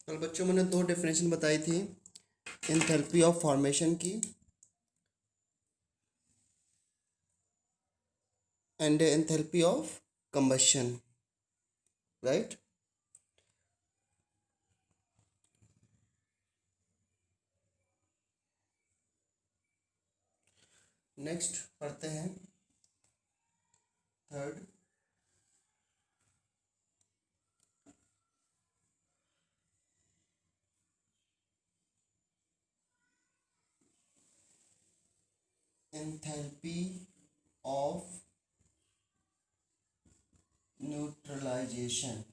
कल बच्चों मैंने दो डेफिनेशन बताई थी एंथैल्पी ऑफ फॉर्मेशन की and enthalpy of combustion, right. Next पढ़ते हैं थर्ड। Enthalpy of neutralisation.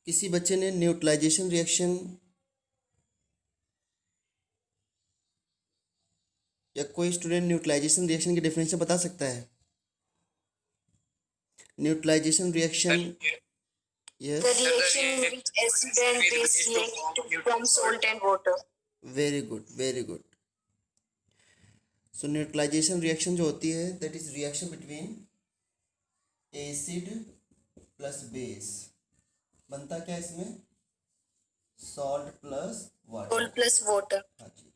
किसी बच्चे ने न्यूट्रलाइजेशन रिएक्शन या कोई स्टूडेंट न्यूट्रलाइजेशन रिएक्शन की डेफिनेशन बता सकता है? Neutralisation reaction, yes, The reaction in which acid and base react to form salt and water. Very good, very good. So neutralisation reaction जो होती है that is reaction between acid plus base. बनता क्या है इसमें? Salt plus water. Salt plus water. हाँ जी।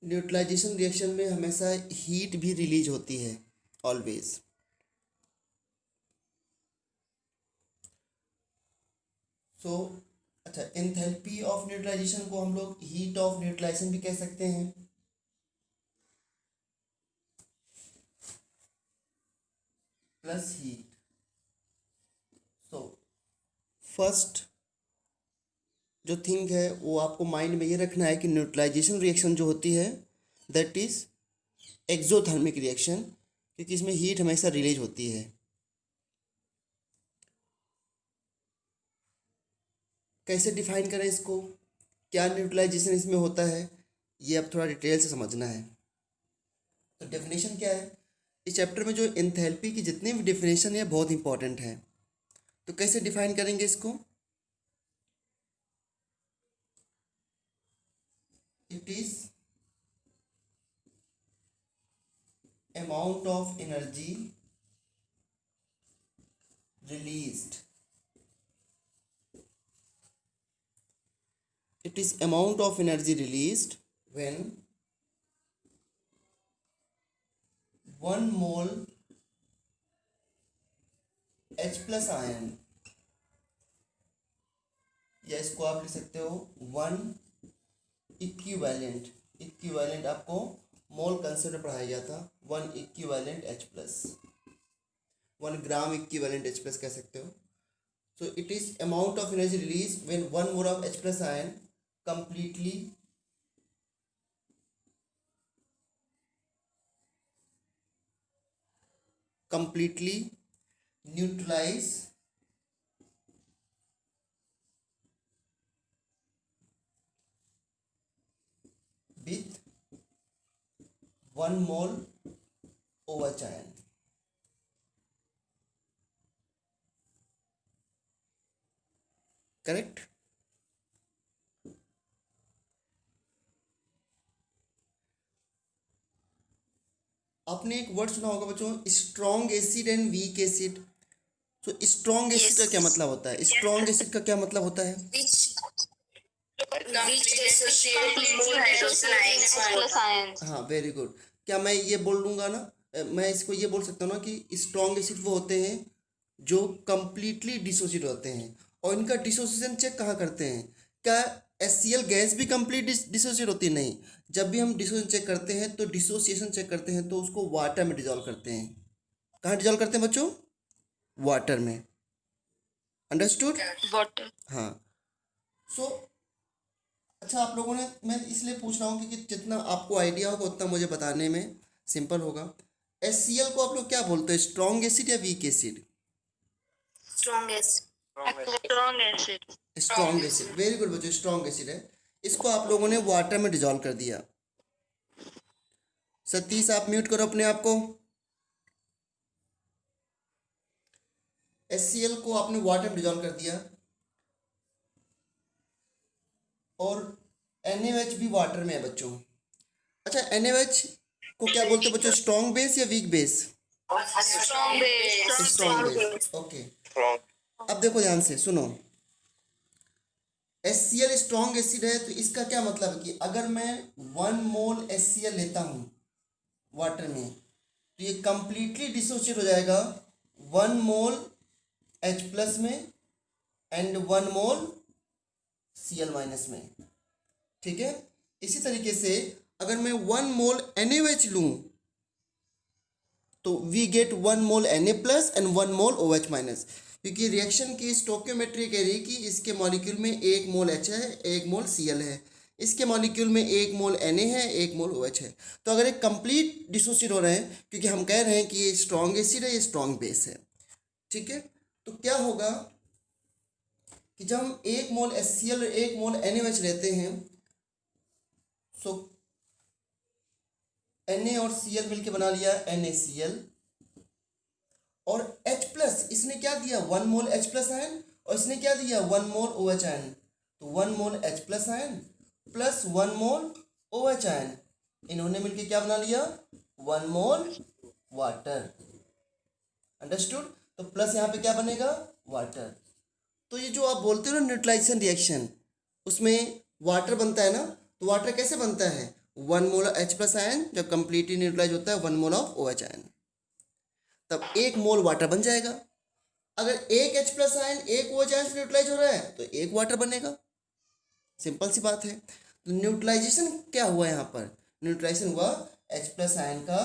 Neutralisation reaction में हमेशा हीट भी रिलीज होती है, ऑलवेज। सो अच्छा, एंथैल्पी ऑफ न्यूट्रलाइजेशन को हम लोग हीट ऑफ न्यूट्रलाइजेशन भी कह सकते हैं। Plus heat. सो फर्स्ट जो थिंग है वो आपको माइंड में ये रखना है कि न्यूट्रलाइजेशन रिएक्शन जो होती है दैट इज एक्सोथर्मिक रिएक्शन, क्योंकि इसमें हीट हमेशा रिलीज होती है। कैसे डिफाइन करें इसको, क्या न्यूट्रलाइजेशन इसमें होता है, ये अब थोड़ा डिटेल से समझना है। तो डेफिनेशन क्या है? इस चैप्टर में जो एंथैल्पी की जितनी भी डेफिनेशन है बहुत इंपॉर्टेंट है। तो कैसे डिफाइन करेंगे इसको? It is amount of energy released. It is amount of energy released when 1 mole H plus ion, या इसको आप लिख सकते हो 1 इक्विवेलेंट। इक्विवेलेंट आपको मोल कंसेप्ट में पढ़ाया गया था। 1 equivalent H plus, 1 gram equivalent H plus कह सकते हो। So it is amount of energy released when 1 mole of H plus ion completely neutralize with 1 mole OH ion। Correct. आपने एक वर्ड सुना होगा बच्चों, strong acid and weak acid. तो strong acid का क्या मतलब होता है? स्ट्रॉन्ग एसिड का क्या मतलब होता है? Which dissociate more hydrogen ions plus ions. हाँ, वेरी गुड। क्या मैं ये बोल लूँगा ना, मैं इसको ये बोल सकता हूँ ना कि स्ट्रॉन्ग एसिड वो होते हैं जो कंप्लीटली डिसोसिएट होते हैं। और इनका डिसोसिएशन चेक कहाँ करते हैं? क्या HCl गैस भी कंप्लीट डिसोसिएट होती है? नहीं। जब भी हम डिसोसिएशन चेक करते हैं तो डिसोसिएशन चेक करते हैं तो उसको वाटर में डिजॉल्व करते हैं। कहाँ डिजॉल्व करते हैं बच्चों? वाटर में। अंडरस्टूड? Water. हाँ। सो अच्छा, आप लोगों ने, मैं इसलिए पूछ रहा हूँ क्योंकि जितना आपको आइडिया होगा उतना मुझे बताने में सिंपल होगा। HCl को आप लोग क्या बोलते हैं, स्ट्रॉन्ग एसिड या weak acid? Strong acid. Strong acid. Strong acid, very good बच्चों, स्ट्रॉन्ग एसिड है। इसको आप लोगों ने वाटर में डिजॉल्व कर दिया। सतीश आप म्यूट करो अपने आप को। HCl को आपने वाटर में डिजोल्व कर दिया और NaOH भी वाटर में है बच्चों। अच्छा, NaOH को क्या बोलते हैं बच्चों, स्ट्रॉन्ग बेस या weak base? Strong base. Strong base, okay. अब देखो ध्यान से सुनो, HCl स्ट्रॉन्ग एसिड है, तो इसका क्या मतलब है कि अगर मैं 1 मोल HCl लेता हूँ वाटर में, तो ये कंप्लीटली डिसोसिएट हो जाएगा 1 मोल H प्लस में एंड 1 मोल Cl माइनस में, ठीक है। इसी तरीके से अगर मैं 1 मोल NaOH लूँ तो we get 1 mole Na plus and 1 mole OH minus, क्योंकि रिएक्शन की स्टोकियोमेट्री कह रही है कि इसके मॉलिक्यूल में 1 मोल H है, 1 मोल Cl है, इसके मॉलिक्यूल में 1 मोल Na है, 1 मोल OH है। तो अगर एक कंप्लीट डिसोसिएट हो रहे हैं, क्योंकि हम कह रहे हैं कि ये स्ट्रॉन्ग एसिड है, ये स्ट्रॉन्ग बेस है, ठीक है। तो क्या होगा कि जब हम 1 मोल HCl और 1 मोल NaOH लेते हैं, सो Na और Cl मिलके बना लिया NaCl, और H प्लस इसने क्या दिया 1 मोल H प्लस आयन, और इसने क्या दिया 1 मोल OH आयन, तो 1 mole H plus ion plus 1 mole OH ion, इन्होंने मिलके क्या बना लिया 1 मोल वाटर। अंडरस्टूड? तो प्लस यहाँ पे क्या बनेगा वाटर। तो ये जो आप बोलते हो ना न्यूट्रलाइजेशन रिएक्शन, उसमें वाटर बनता है ना, तो वाटर कैसे बनता है 1 मोल H प्लस आयन जब कंप्लीटली न्यूट्रलाइज होता है 1 मोल ऑफ OH आयन, तब 1 मोल वाटर बन जाएगा। अगर 1 H plus ion 1 OH ion से न्यूट्रलाइज हो रहा है तो 1 वाटर बनेगा, सिंपल सी बात है। तो न्यूट्रलाइजेशन क्या हुआ यहाँ पर, न्यूट्रलाइजेशन हुआ H प्लस आयन का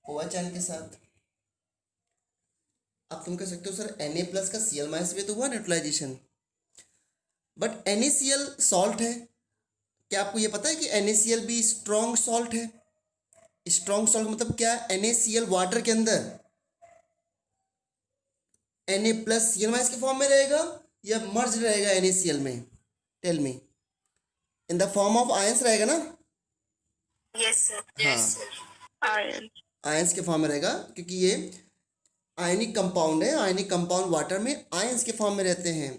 OH आयन के साथ। अब तुम कह सकते हो सर Na प्लस का Cl माइनस भी तो हुआ न्यूट्रलाइजेशन, बट NaCl सॉल्ट है। क्या आपको ये पता है कि NaCl भी स्ट्रॉन्ग सॉल्ट है? स्ट्रॉन्ग सॉल्ट मतलब क्या, NaCl वाटर के अंदर Na प्लस Cl माइनस के फॉर्म में रहेगा या मर्ज रहेगा NaCl में, tell me, in the form of ions रहेगा ना? Yes, sir. हाँ, Iron. आयंस के फॉर्म में रहेगा, क्योंकि ये आयनिक कंपाउंड है। आयनिक कंपाउंड वाटर में आयंस के फॉर्म में रहते हैं,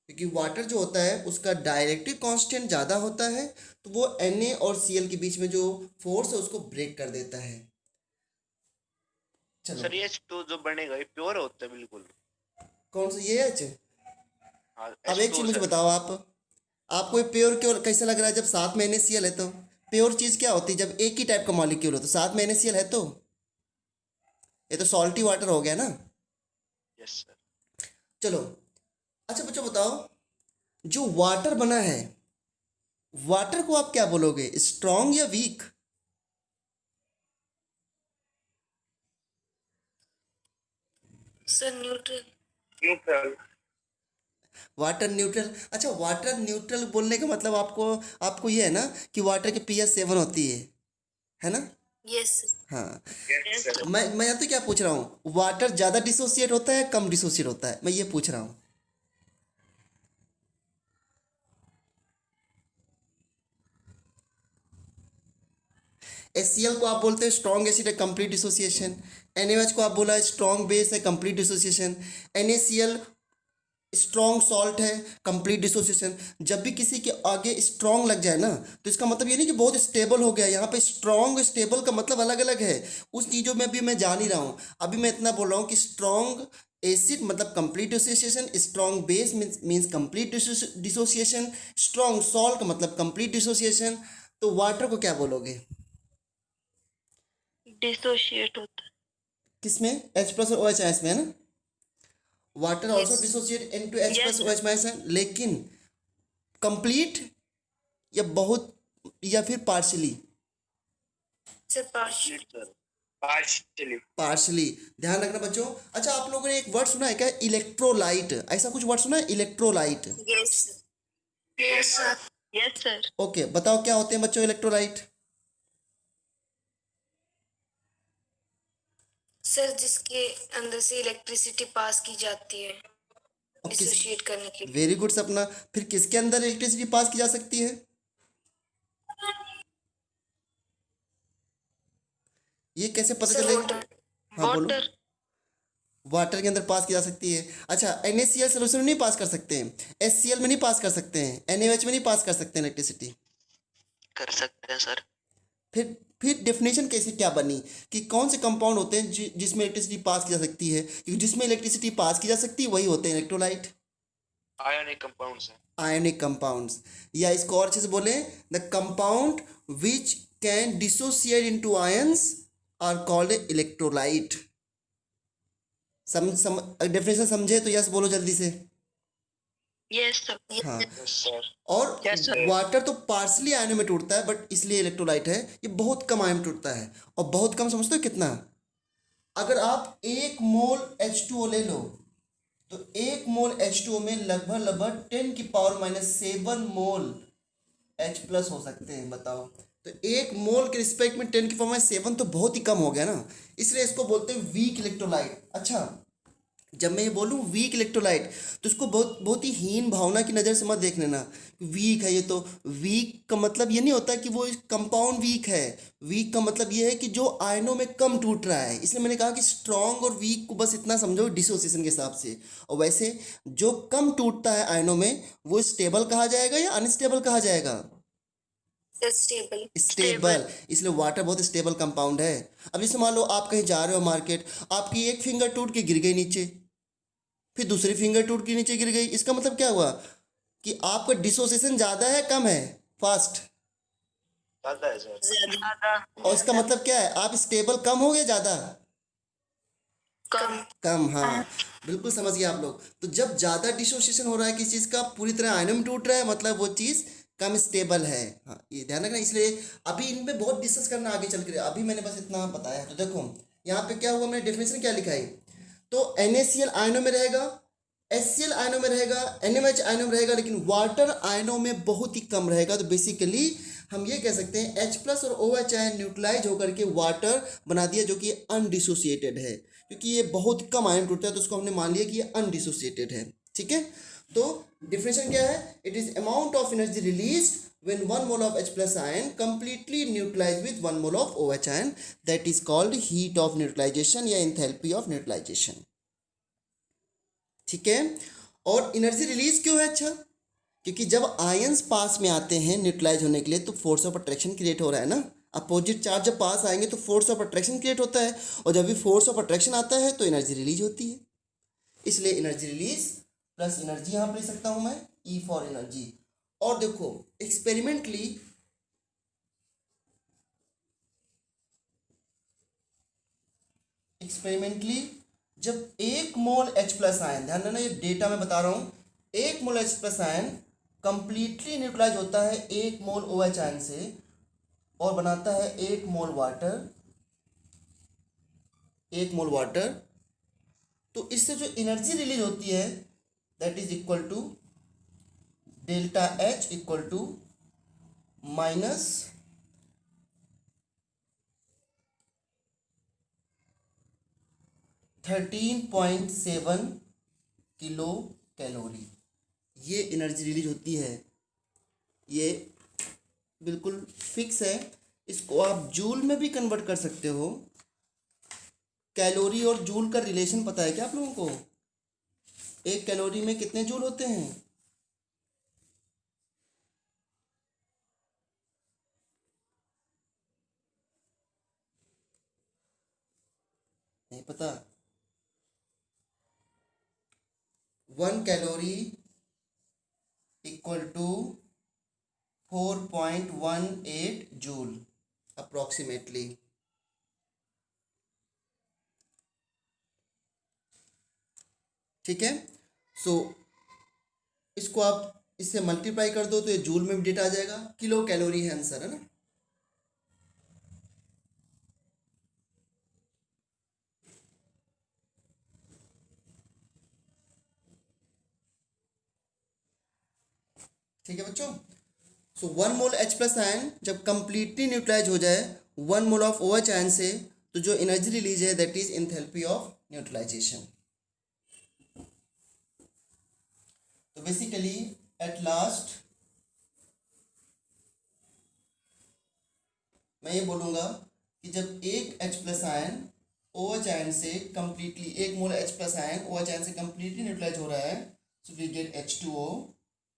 क्योंकि वाटर जो होता है उसका डायरेक्टिव कांस्टेंट ज़्यादा होता है, तो वो Na और Cl के बीच में जो फोर्स है उसको ब्रेक कर देता है। चलो सर ये H2 जो बनेगा ये प्योर होता है बिल्कुल? कौन सा ये H? हाँ अब एक H2 चीज़ मुझे सर। बताओ, आपको ये प्योर क्यों कैसे लग रहा है जब साथ में NaCl है? तो प्योर चीज़ क्या होती है जब एक ही टाइप का मॉलिक्यूल हो तो साथ में NaCl है, तो ये तो सॉल्टी वाटर हो गया ना। Yes sir. चलो अच्छा बच्चों बताओ, जो वाटर बना है, वाटर को आप क्या बोलोगे, स्ट्रॉन्ग या weak? Sir, neutral. Neutral. Water neutral. अच्छा, वाटर न्यूट्रल बोलने का मतलब आपको आपको ये है ना कि वाटर की pH 7 होती है ना? Yes, sir. हाँ, यस सर। मैं यहाँ तो क्या पूछ रहा हूँ, वाटर ज़्यादा डिसोसिएट होता है कम डिसोसिएट होता है, मैं ये पूछ रहा हूँ। HCl को आप बोलते हैं स्ट्रॉन्ग एसिड है, कंप्लीट डिसोसिएशन। NaOH को आप बोला स्ट्रॉन्ग बेस है, complete dissociation. NaCl strong salt है, कंप्लीट डिसोसिएशन। जब भी किसी के आगे स्ट्रॉन्ग लग जाए ना, तो इसका मतलब ये नहीं कि बहुत स्टेबल हो गया। यहाँ पे स्ट्रॉन्ग स्टेबल का मतलब अलग अलग है, उस चीज़ों में भी मैं जान ही रहा हूँ। अभी मैं इतना बोल रहा हूँ कि स्ट्रॉन्ग एसिड मतलब complete dissociation, strong base means complete dissociation, strong salt का मतलब कंप्लीट डिसोसिएशन। तो वाटर को क्या बोलोगे, Dissociate होता है. किसमें? H प्लस और OH आयंस में, है ना? Water also Yes. Dissociate into H Yes, plus sir. OH minus, लेकिन कंप्लीट या बहुत या फिर partially? Sir, partial. Partially. Partially, ध्यान रखना बच्चों। अच्छा, आप लोगों ने एक वर्ड सुना है क्या, इलेक्ट्रोलाइट? ऐसा कुछ वर्ड सुना है, electrolyte? Yes, sir. Yes, sir. Yes, sir. Okay, बताओ क्या होते हैं बच्चों इलेक्ट्रोलाइट? सर, जिसके अंदर से इलेक्ट्रिसिटी पास की जाती है और किस, डिसोशिएट करने के लिए. वेरी गुड सपना। फिर किसके अंदर इलेक्ट्रिसिटी पास की जा सकती है, ये कैसे पता सर, चलेगा? वाटर. हाँ बोलो। वाटर. वाटर के अंदर पास की जा सकती है। अच्छा, NaCl सोल्यूशन में नहीं पास कर सकते हैं, HCl में नहीं पास कर सकते हैं, NaOH में नहीं पास कर सकते हैं इलेक्ट्रिसिटी। कर सकते हैं सर। फिर डेफिनेशन कैसे क्या बनी कि कौन से कंपाउंड होते हैं जिसमें इलेक्ट्रिसिटी पास की जा सकती है, क्योंकि जिसमें इलेक्ट्रिसिटी पास की जा सकती है वही होते हैं इलेक्ट्रोलाइट, आयनिक कंपाउंड्स हैं। Ionic compounds. या इसको और अच्छे से बोले, the compound which can dissociate into ions are called electrolyte. Definition समझे तो यस बोलो जल्दी से। Yes, sir. हाँ, यस सर। और Yes, sir. वाटर तो पार्सली आयनों में टूटता है, बट इसलिए इलेक्ट्रोलाइट है, ये बहुत कम आयन में टूटता है। और बहुत कम समझते हो कितना? अगर आप 1 मोल H2O ले लो तो 1 मोल H2O में लगभग 10⁻⁷ मोल H प्लस हो सकते हैं। बताओ, तो 1 मोल के रिस्पेक्ट में 10⁻⁷ तो बहुत ही कम हो गया ना, इसलिए इसको बोलते हैं वीक इलेक्ट्रोलाइट। अच्छा, जब मैं ये बोलूँ वीक इलेक्ट्रोलाइट तो इसको बहुत ही हीन भावना की नज़र से मत देख लेना, वीक है ये तो। वीक का मतलब ये नहीं होता कि वो कंपाउंड वीक है, वीक का मतलब ये है कि जो आयनों में कम टूट रहा है। इसलिए मैंने कहा कि स्ट्रॉन्ग और वीक को बस इतना समझो डिसोसिएशन के हिसाब से। और वैसे जो कम टूटता है आयनों में वो स्टेबल कहा जाएगा या अनस्टेबल कहा जाएगा? Stable. स्टेबल। इसलिए वाटर बहुत स्टेबल कंपाउंड है। अब जैसे मान लो आप कहीं जा रहे हो मार्केट, आपकी एक फिंगर टूट के गिर गई नीचे, फिर दूसरी फिंगर टूट के नीचे गिर गई, इसका मतलब क्या हुआ कि आपका डिसोसिएशन ज़्यादा है कम है, फास्ट? ज़्यादा है सर। ज़्यादा. और इसका मतलब क्या है, आप स्टेबल कम हो गया ज़्यादा? कम. कम, हाँ बिल्कुल समझ गए आप लोग। तो जब ज़्यादा डिसोसिएशन हो रहा है किसी चीज़ का, पूरी तरह आयनों में टूट रहा है, मतलब वो चीज़ कम स्टेबल है। हाँ, ये ध्यान रखना। इसलिए अभी इन पे बहुत डिस्कस करना आगे चल कर, अभी मैंने बस इतना बताया। तो देखो यहाँ पे क्या हुआ, मैंने डेफिनेशन क्या लिखा है, तो NaCl आयनों में रहेगा, HCl आयनों में रहेगा, NaOH आयनों में रहेगा, लेकिन वाटर आयनों में बहुत ही कम रहेगा। तो बेसिकली हम ये कह सकते हैं H प्लस और OH आयन न्यूट्रलाइज होकर के वाटर बना दिया, जो कि अनडिसोसिएटेड है। क्योंकि ये बहुत कम आयन टूटता है तो उसको हमने मान लिया कि ये अनडिसोसिएटेड है। ठीक है, तो डिफिनेशन क्या है, it is amount of energy released when 1 mole of H plus ion completely neutralized with 1 mole of OH ion, that is called heat of neutralization या enthalpy of neutralization। ठीक है, और एनर्जी रिलीज क्यों है? अच्छा, क्योंकि जब आयंस पास में आते हैं न्यूट्रलाइज होने के लिए तो फोर्स ऑफ अट्रैक्शन क्रिएट हो रहा है ना। अपोजिट चार्ज जब पास आएंगे तो फोर्स ऑफ अट्रैक्शन क्रिएट होता है, और जब भी फोर्स ऑफ अट्रैक्शन आता है तो एनर्जी रिलीज होती है। इसलिए एनर्जी रिलीज प्लस एनर्जी यहाँ पर लिख सकता हूँ मैं, E फॉर एनर्जी। और देखो एक्सपेरिमेंटली जब 1 मोल H प्लस आयन, ध्यान देना ये डेटा मैं बता रहा हूँ, 1 mole H plus ion completely neutralise होता है 1 मोल OH आयन से और बनाता है 1 मोल वाटर, 1 मोल वाटर। तो इससे जो एनर्जी रिलीज होती है that is equal to delta H equal to minus (13.7 kilo calorie. ये एनर्जी रिलीज होती है, ये बिल्कुल फिक्स है। इसको आप जूल में भी कन्वर्ट कर सकते हो। कैलोरी और जूल का रिलेशन पता है क्या आप लोगों को? एक कैलोरी में कितने जूल होते हैं? नहीं पता? 1 calorie equal to 4.18 joule approximately. ठीक है, सो इसको आप इससे मल्टीप्लाई कर दो तो ये जूल में भी डेटा आ जाएगा। किलो कैलोरी है आंसर, है ना। ठीक है बच्चों, सो 1 मोल H प्लस आयन जब कंप्लीटली न्यूट्रलाइज हो जाए 1 मोल ऑफ OH आयन से, तो जो एनर्जी रिलीज है that is enthalpy of neutralisation. तो बेसिकली एट लास्ट मैं ये बोलूँगा कि जब एक H plus ion OH ion से completely 1 mole H plus ion OH ion से कंप्लीटली न्यूट्रलाइज हो रहा है, so we get H2O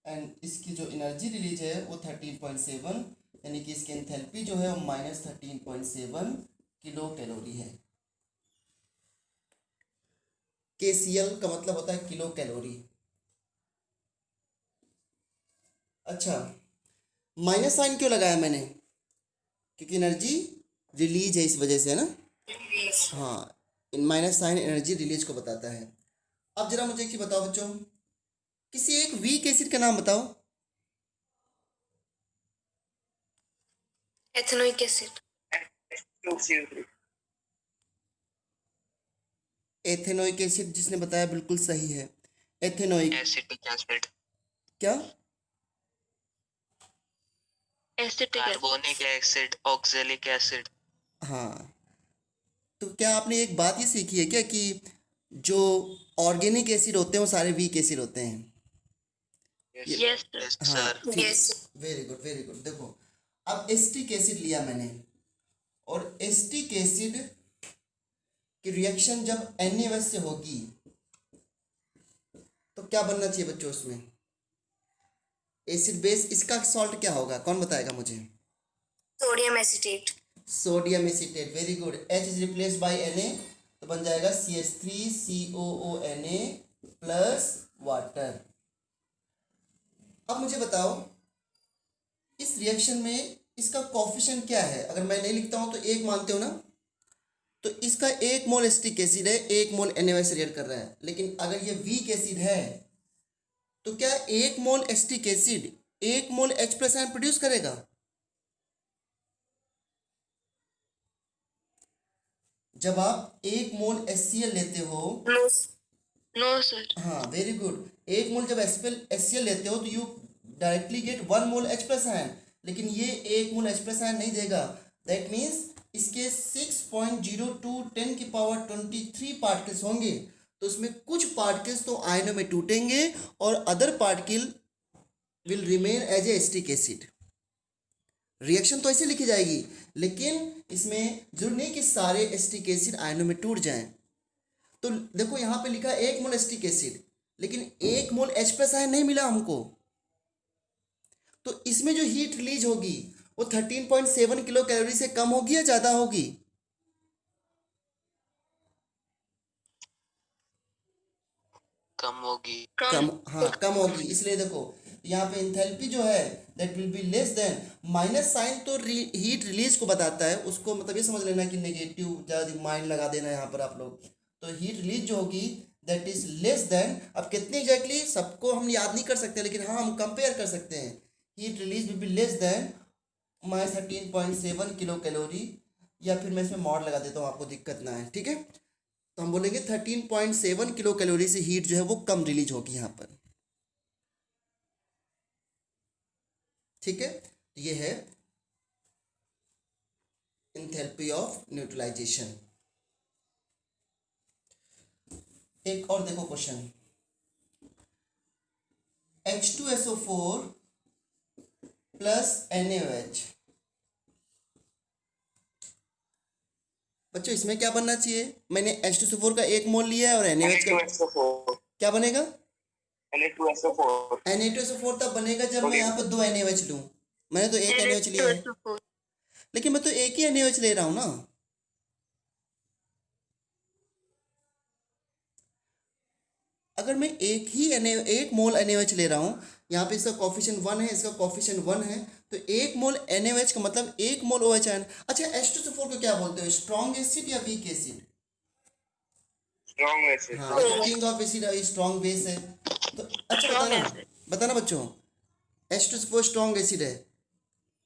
and इसकी जो एनर्जी रिलीज है वो 13.7, यानी कि इसकी एंथैल्पी जो है वो -13.7 किलो कैलोरी है। KCl का मतलब होता है किलो कैलोरी। अच्छा, माइनस साइन क्यों लगाया मैंने? क्योंकि एनर्जी रिलीज है इस वजह से, है ना। हाँ, इन माइनस साइन एनर्जी रिलीज को बताता है। अब जरा मुझे एक चीज बताओ बच्चों, किसी एक वीक एसिड का नाम बताओ। Ethanoic acid. एथेनोइक एसिड जिसने बताया बिल्कुल सही है, एथेनोइक। एसिटिक एसिड, क्या? Acetic carbonic acid, oxalic acid. हाँ, तो क्या आपने एक बात ये सीखी है क्या कि जो ऑर्गेनिक एसिड होते हैं वो सारे वीक एसिड होते हैं? यस यस हाँ, सर। ठीक। Yes very good very good. देखो, अब एसिटिक एसिड लिया मैंने, और एसिटिक एसिड की रिएक्शन जब NaOH से होगी तो क्या बनना चाहिए बच्चों उसमें? एसिड बेस, इसका सॉल्ट क्या होगा, कौन बताएगा मुझे? Sodium acetate. Sodium acetate, very good. H is replace by Na, तो बन जाएगा CH3COONA प्लस वाटर। अब मुझे बताओ, इस रिएक्शन में इसका कोफिशिएंट क्या है? अगर मैं नहीं लिखता हूं तो 1 मानते हो ना, तो इसका 1 मोल एसिटिक एसिड है, 1 मोल NaOH से रिएक्ट कर रहा है। लेकिन अगर ये वीक एसिड है तो क्या 1 मोल acetic acid 1 mole H plus ion produce करेगा? जब आप 1 मोल HCl लेते हो, नो नो सर। हाँ वेरी गुड, 1 मोल जब HCl लेते हो तो you directly get 1 mole H plus ion, लेकिन ये 1 मोल H प्लस आयन नहीं देगा। दैट मीन्स इसके 6.02 10 की पावर 23 पार्टिकल्स होंगे, तो उसमें कुछ पार्टिकल्स तो आयनों में टूटेंगे और other particle will remain as a acetic acid. Reaction तो ऐसे लिखी जाएगी, लेकिन इसमें जरूर नहीं कि सारे एसिटिक एसिड आयनों में टूट जाएं। तो देखो यहाँ पे लिखा 1 मोल एसिटिक एसिड, लेकिन 1 मोल H प्लस आयन नहीं मिला हमको, तो इसमें जो हीट रिलीज होगी वो 13.7 किलो कैलोरी से कम होगी या ज़्यादा होगी? कम होगी। कम, हाँ कम होगी। इसलिए देखो यहाँ पे एंथैल्पी जो है that will be less than, minus sign तो हीट रिलीज को बताता है, उसको मतलब ये समझ लेना कि नेगेटिव, ज़्यादा माइंड लगा देना यहाँ पर आप लोग। तो हीट रिलीज जो होगी दैट इज लेस देन, अब कितनी एग्जैक्टली सबको हम याद नहीं कर सकते, लेकिन हाँ हम कंपेयर कर सकते हैं। Heat release will be less then -13.7 kilo calorie, या फिर मैं इसमें मॉड लगा देता हूँ, आपको दिक्कत ना है, ठीक है। तो हम बोलेंगे 13.7 किलो कैलोरी से हीट जो है वो कम रिलीज होगी यहाँ पर, ठीक है। तो ये है एंथैल्पी ऑफ न्यूट्रलाइजेशन। एक और देखो क्वेश्चन, H2SO4 प्लस NaOH, बच्चों इसमें क्या बनना चाहिए? मैंने H2SO4 का 1 मोल लिया है और NaOH का क्या बनेगा? Na2SO4 तब बनेगा जब मैं यहाँ पर 2 NaOH लूँ। मैंने तो 1 NaOH लिया है, लेकिन मैं तो एक ही NaOH ले रहा हूँ ना। अगर मैं एक मोल NaOH ले रहा हूँ, यहाँ पे इसका कोफिशिएंट 1 है, इसका कोफिशिएंट 1 है, तो 1 मोल NaOH का मतलब 1 मोल OH आयन। अच्छा, H2SO4 को क्या बोलते हो, स्ट्रॉन्ग एसिड या वीक एसिड? Strong acid. हाँ, ये king of acid strong base है। तो अच्छा बताना बच्चों, H2SO4 स्ट्रॉन्ग एसिड है,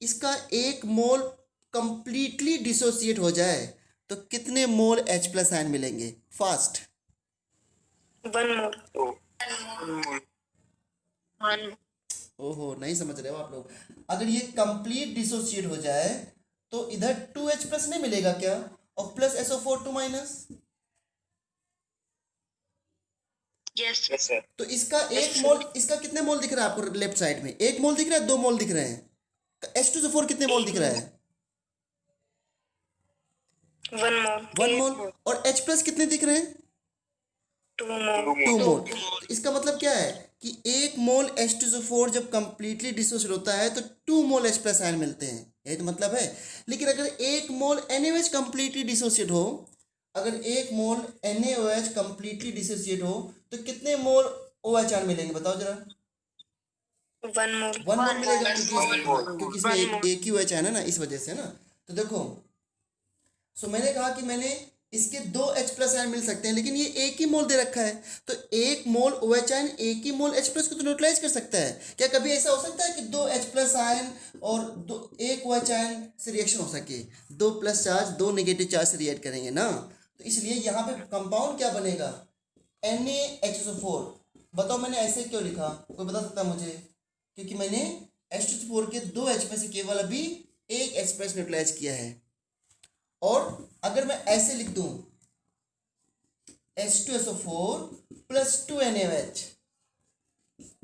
इसका 1 मोल कंप्लीटली डिसोसिएट हो जाए तो कितने मोल H प्लस आयन मिलेंगे? फास्ट। 1 मोल। ओहो, नहीं समझ रहे हो आप लोग। अगर ये कंप्लीट डिसोसिएट हो जाए तो इधर 2H प्लस नहीं मिलेगा क्या, और plus SO4 2 minus. Yes yes sir. तो इसका 1 मोल, इसका कितने मोल दिख रहा है आपको लेफ्ट साइड में? 1 मोल दिख रहा है, 2 मोल दिख रहे हैं? H2SO4 कितने मोल दिख रहा है? 1 मोल। 1 8 मोल। मोल, और H प्लस कितने दिख रहे हैं? 2 मोल, 2 मोल। तो इसका मतलब क्या है कि 1 मोल H2SO4 जब कंप्लीटली डिसोसिएट होता है तो 2 मोल H प्लस आयन मिलते हैं, यही तो मतलब है। लेकिन अगर 1 मोल NaOH कंप्लीटली डिसोसिएट हो, अगर 1 मोल NaOH कंप्लीटली डिसोसिएट हो तो कितने मोल OH आयन मिलेंगे बताओ जरा? 1 मोल, 1 मोल मिलेगा, क्योंकि मोल। क्योंकि इसमें एक ही OH आयन है ना, इस वजह से ना। तो देखो, सो मैंने कहा कि मैंने इसके 2 H प्लस आयन मिल सकते हैं, लेकिन ये एक ही मोल दे रखा है, तो 1 मोल OH आयन 1 ही मोल H प्लस को तो न्यूट्रलाइज कर सकता है। क्या कभी ऐसा हो सकता है कि 2 H प्लस आयन और 1 OH आयन से रिएक्शन हो सके? 2 प्लस चार्ज 2 नेगेटिव चार्ज से रिएक्ट करेंगे ना, तो इसलिए यहाँ पे कंपाउंड क्या बनेगा? NaHSO4। बताओ मैंने ऐसे क्यों लिखा, कोई बता सकता है मुझे? क्योंकि मैंने H2SO4 के 2 H में से केवल अभी 1 H प्लस न्यूट्रलाइज किया है। और अगर मैं ऐसे लिख दूं H2SO4 प्लस 2 NaOH,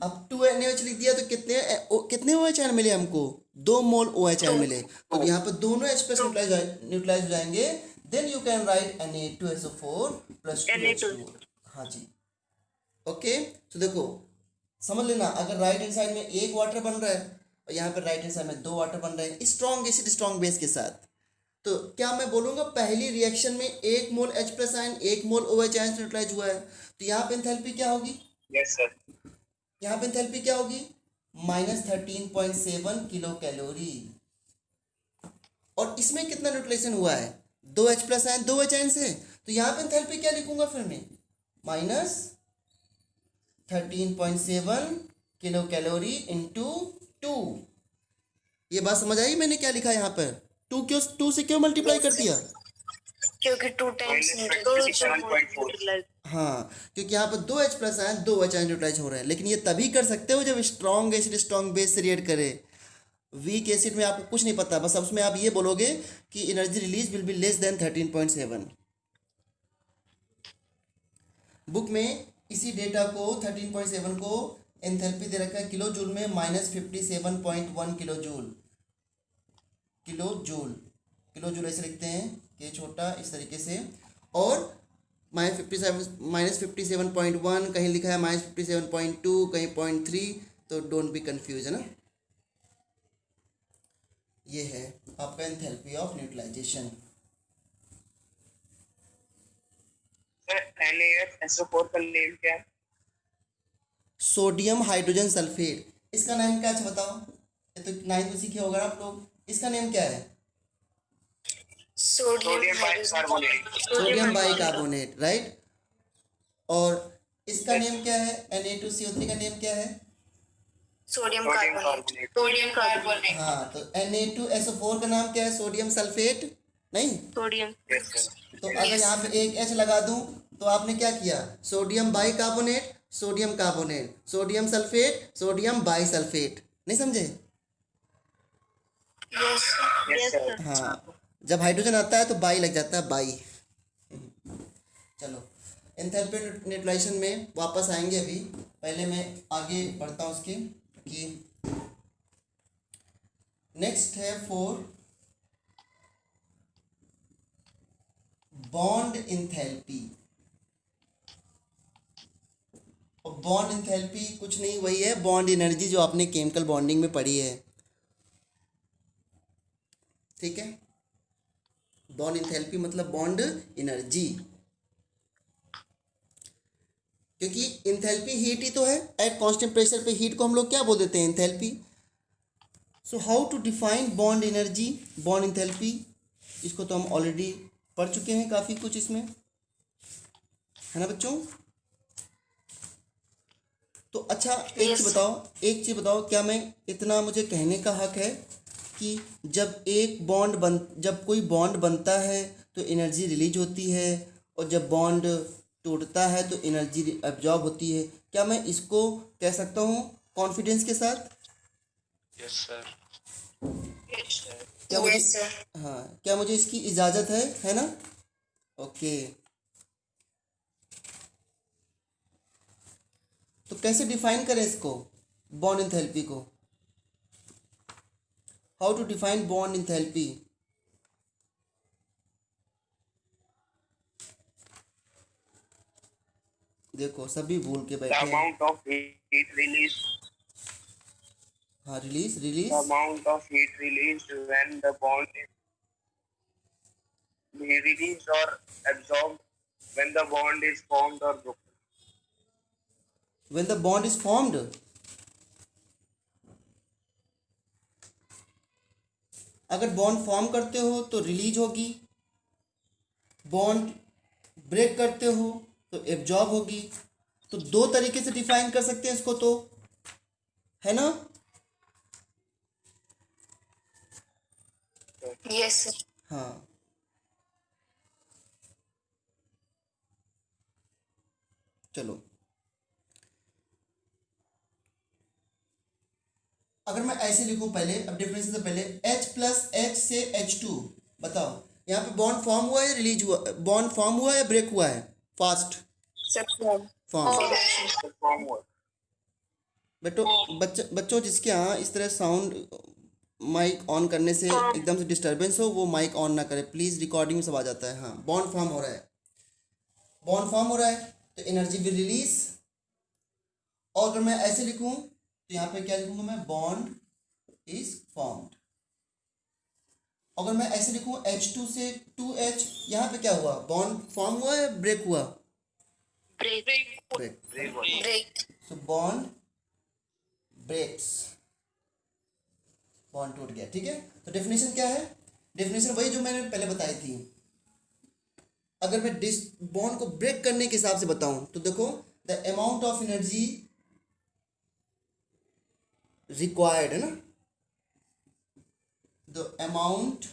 अब 2 NaOH लिख दिया तो कितने OH आयन मिले हमको? 2 मोल OH आयन मिले। तो यहाँ पर दोनों H प्लस न्यूट्रलाइज हो जाएंगे। Then you can write Na2SO4 plus 2H2। हाँ जी, ओके। तो देखो समझ लेना, अगर राइट हैंड साइड में 1 वाटर बन रहा है और यहाँ पर राइट हैंड साइड में 2 वाटर बन रहे हैं स्ट्रॉन्ग एसिड स्ट्रॉन्ग बेस के साथ, तो क्या मैं बोलूँगा पहली रिएक्शन में 1 mole H plus ion 1 mole OH ion से न्यूट्रलाइज हुआ है, तो यहाँ पे एंथैल्पी क्या होगी? Yes sir. यहाँ पे एंथैल्पी क्या होगी? -13.7 किलो कैलोरी। और इसमें कितना न्यूट्रलाइजेशन हुआ है? 2 H plus ion 2 H ion से, तो यहाँ पे एंथैल्पी क्या लिखूंगा फिर मैं? -13.7 किलो कैलोरी इंटू 2। ये बात समझ आई मैंने क्या लिखा है यहाँ पर? 2 से क्यों मल्टीप्लाई कर दिया? क्योंकि 2 टाइम्स न्यूट्रलाइज। हाँ, क्योंकि यहाँ पर 2 H plus ion 2 H ion neutralise हो रहे हैं, लेकिन ये तभी कर सकते हो जब स्ट्रॉन्ग एसिड स्ट्रॉन्ग बेस से रिएक्ट करे। वीक एसिड में आपको कुछ नहीं पता, बस उसमें आप ये बोलोगे कि energy release will be less then 13.7। Book में इसी डेटा को 13.7 को एंथैल्पी दे रखा है किलो जूल में, -57.1 किलो जूल। किलो जूल ऐसे लिखते हैं कि छोटा इस तरीके से, और -57.1 कहीं लिखा है -57.2, कहीं 0.3, तो डोंट बी कंफ्यूज, है ना। ये है आपका enthalpy of neutralisation. Sir NaSO4 का नेम क्या है? Sodium hydrogen sulphate. इसका नाम क्या है बताओ? ये तो 9th में सीखे होगा आप लोग। इसका नेम क्या है? Sodium sodium bicarbonate, right. और इसका नेम क्या है? Na2CO3 का नेम क्या है? Sodium carbonate. हाँ, तो Na2SO4 का नाम क्या है? सोडियम सल्फेट नहीं। सोडियम। Yes sir. तो अगर यहाँ पे एक H लगा दूं तो आपने क्या किया? Sodium bicarbonate, sodium carbonate, sodium sulphate, sodium bisulphate. नहीं समझे? Yes sir. हाँ, जब हाइड्रोजन आता है तो बाई लग जाता है, बाई। चलो, एंथैल्पी न्यूट्रलाइजेशन में वापस आएंगे। अभी पहले मैं आगे बढ़ता हूँ उसके कि नेक्स्ट है 4 बॉन्ड इंथैल्पी। और बॉन्ड इंथैल्पी कुछ नहीं, वही है बॉन्ड एनर्जी जो आपने केमिकल बॉन्डिंग में पढ़ी है, ठीक है। बॉन्ड इंथैल्पी मतलब बॉन्ड एनर्जी, क्योंकि इंथैल्पी हीट ही तो है। एट कांस्टेंट प्रेशर पे हीट को हम लोग क्या बोल देते हैं? Enthalpy. So how to define bond energy, bond enthalpy, इसको तो हम ऑलरेडी पढ़ चुके हैं काफ़ी कुछ इसमें, है ना बच्चों। तो अच्छा एक चीज़ बताओ, क्या मैं इतना मुझे कहने का हक है कि जब कोई बॉन्ड बनता है तो एनर्जी रिलीज होती है, और जब बॉन्ड टूटता है तो एनर्जी एब्जॉर्ब होती है? क्या मैं इसको कह सकता हूँ कॉन्फिडेंस के साथ? Yes sir. क्या मुझे हाँ, क्या मुझे इसकी इजाज़त है ना? ओके। तो कैसे डिफाइन करें इसको, बॉन्ड एंथैल्पी को? How to define bond enthalpy? देखो सभी भूल के The बैठे हैं। amount of heat released. हाँ, release The release amount of heat released when the bond is released or absorbed when the bond is formed or broken. When the bond is formed, अगर bond form करते हो तो release होगी, bond break करते हो तो absorb होगी। तो दो तरीके से डिफाइन कर सकते हैं इसको, तो है ना। Yes, sir. हाँ, चलो अगर मैं ऐसे लिखूं पहले, अब डिफरेंस से पहले H प्लस एच से H2, बताओ यहाँ पे बॉन्ड फॉर्म हुआ है या रिलीज हुआ, बॉन्ड फॉर्म हुआ है या ब्रेक हुआ है? Fast Sir, form. Form. Formation. The form was. बच्चों जिसके यहाँ इस तरह साउंड माइक ऑन करने से एकदम से डिस्टरबेंस हो, वो माइक ऑन ना करे प्लीज़, रिकॉर्डिंग में सब आ जाता है। हाँ, बॉन्ड फॉर्म हो रहा है, बॉन्ड फॉर्म हो रहा है तो एनर्जी विल रिलीज। और अगर मैं ऐसे लिखूं तो यहाँ पे क्या लिखूंगा मैं, बॉन्ड इज फॉर्म्ड। अगर मैं ऐसे लिखूं H2 से 2H, यहाँ पे क्या हुआ, बॉन्ड फॉर्म हुआ या ब्रेक हुआ? Break. Break. Break. So bond breaks, bond टूट गया। ठीक है, तो डेफिनेशन क्या है? डेफिनेशन वही जो मैंने पहले बताई थी। अगर मैं बॉन्ड को ब्रेक करने के हिसाब से बताऊं तो देखो, the amount of energy required, है ना, the amount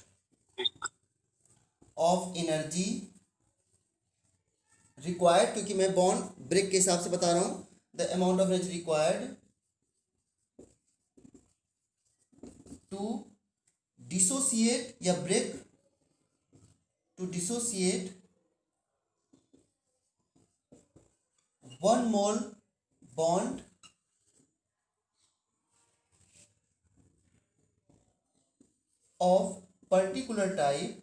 of energy required, क्योंकि मैं बॉन्ड ब्रेक के हिसाब से बता रहा हूं, the amount of energy required to dissociate या break, to dissociate 1 mole bond of particular type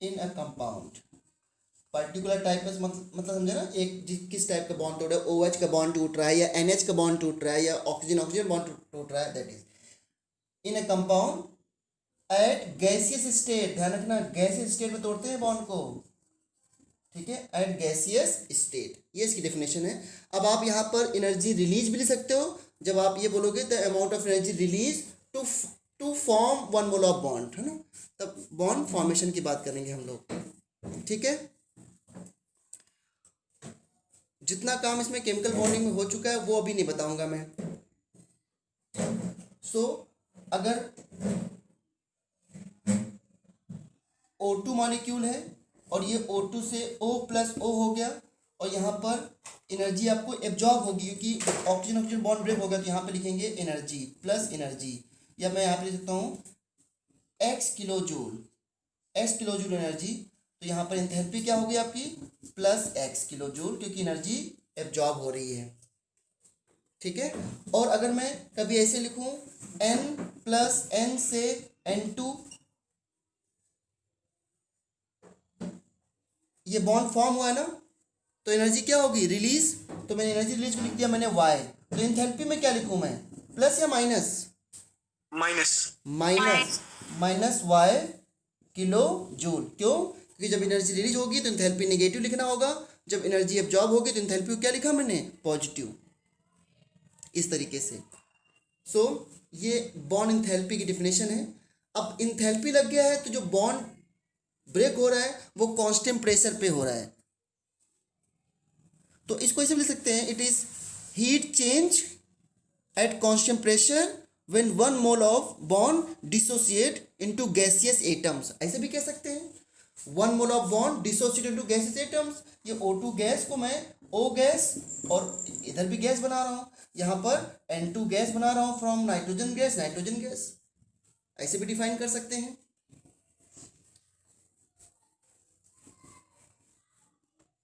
in a compound। Particular type का मतलब समझे ना, एक किस टाइप का बॉन्ड टूट रहा है, OH का बॉन्ड टूट रहा है या NH का बॉन्ड टूट रहा है या ऑक्सीजन ऑक्सीजन बॉन्ड टूट रहा है, that is in a compound at gaseous state. ध्यान रखना, गैसियस स्टेट में तोड़ते हैं बॉन्ड को, ठीक है, एट गैसियस स्टेट, ये इसकी डेफिनेशन है। अब आप यहाँ पर एनर्जी रिलीज भी लिख सकते हो, जब आप ये बोलोगे the amount of energy release to form 1 mole of bond, है ना, तब बॉन्ड फॉर्मेशन की बात करेंगे हम लोग। ठीक है, जितना काम इसमें केमिकल बॉन्डिंग में हो चुका है वो अभी नहीं बताऊंगा मैं। सो अगर O2 मॉलिक्यूल है और ये O2 से O प्लस O हो गया, और यहाँ पर एनर्जी आपको एब्जॉर्ब होगी क्योंकि ऑक्सीजन ऑक्सीजन बॉन्ड ब्रेक होगा, तो यहाँ पे लिखेंगे एनर्जी प्लस एनर्जी, या मैं यहाँ पे लिख सकता हूँ x किलो जूल एनर्जी। तो यहाँ पर एंथैल्पी क्या होगी आपकी, प्लस x किलो जूल, क्योंकि एनर्जी एब्जॉर्ब हो रही है। ठीक है, और अगर मैं कभी ऐसे लिखूं N प्लस N से N2, ये बॉन्ड फॉर्म हुआ है ना, तो एनर्जी क्या होगी, रिलीज। तो मैंने एनर्जी रिलीज को लिख दिया मैंने Y, तो एंथैल्पी में क्या लिखूं मैं, प्लस या minus? Minus Y kilo joule. क्यों? क्योंकि जब एनर्जी रिलीज होगी तो एंथैल्पी नेगेटिव लिखना होगा, जब एनर्जी एब्जॉर्ब होगी तो एंथैल्पी क्या लिखा मैंने, पॉजिटिव, इस तरीके से। सो ये बॉन्ड एंथैल्पी की डिफिनेशन है। अब एंथैल्पी लग गया है तो जो बॉन्ड ब्रेक हो रहा है वो कांस्टेंट प्रेशर पे हो रहा है, तो इसको ऐसे लिख सकते हैं, it is heat change at constant pressure when 1 mole of bond dissociate into gaseous atoms. ऐसे भी कह सकते हैं, 1 mole of bond dissociate into gaseous atoms. ये O2 गैस को मैं O गैस, और इधर भी गैस बना रहा हूँ, यहाँ पर N2 गैस बना रहा हूँ फ्रॉम नाइट्रोजन गैस, ऐसे भी डिफाइन कर सकते हैं।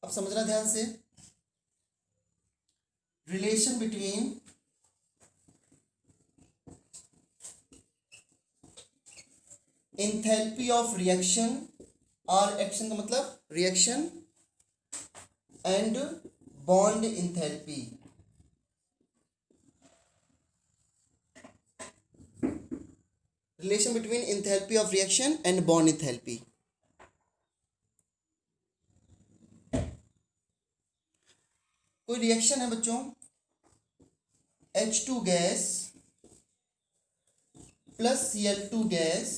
अब समझना ध्यान से, relation between enthalpy of reaction, और एक्शन का मतलब reaction, and bond enthalpy. Relation between enthalpy of reaction and bond enthalpy. कोई रिएक्शन है बच्चों, H2 gas plus Cl2 gas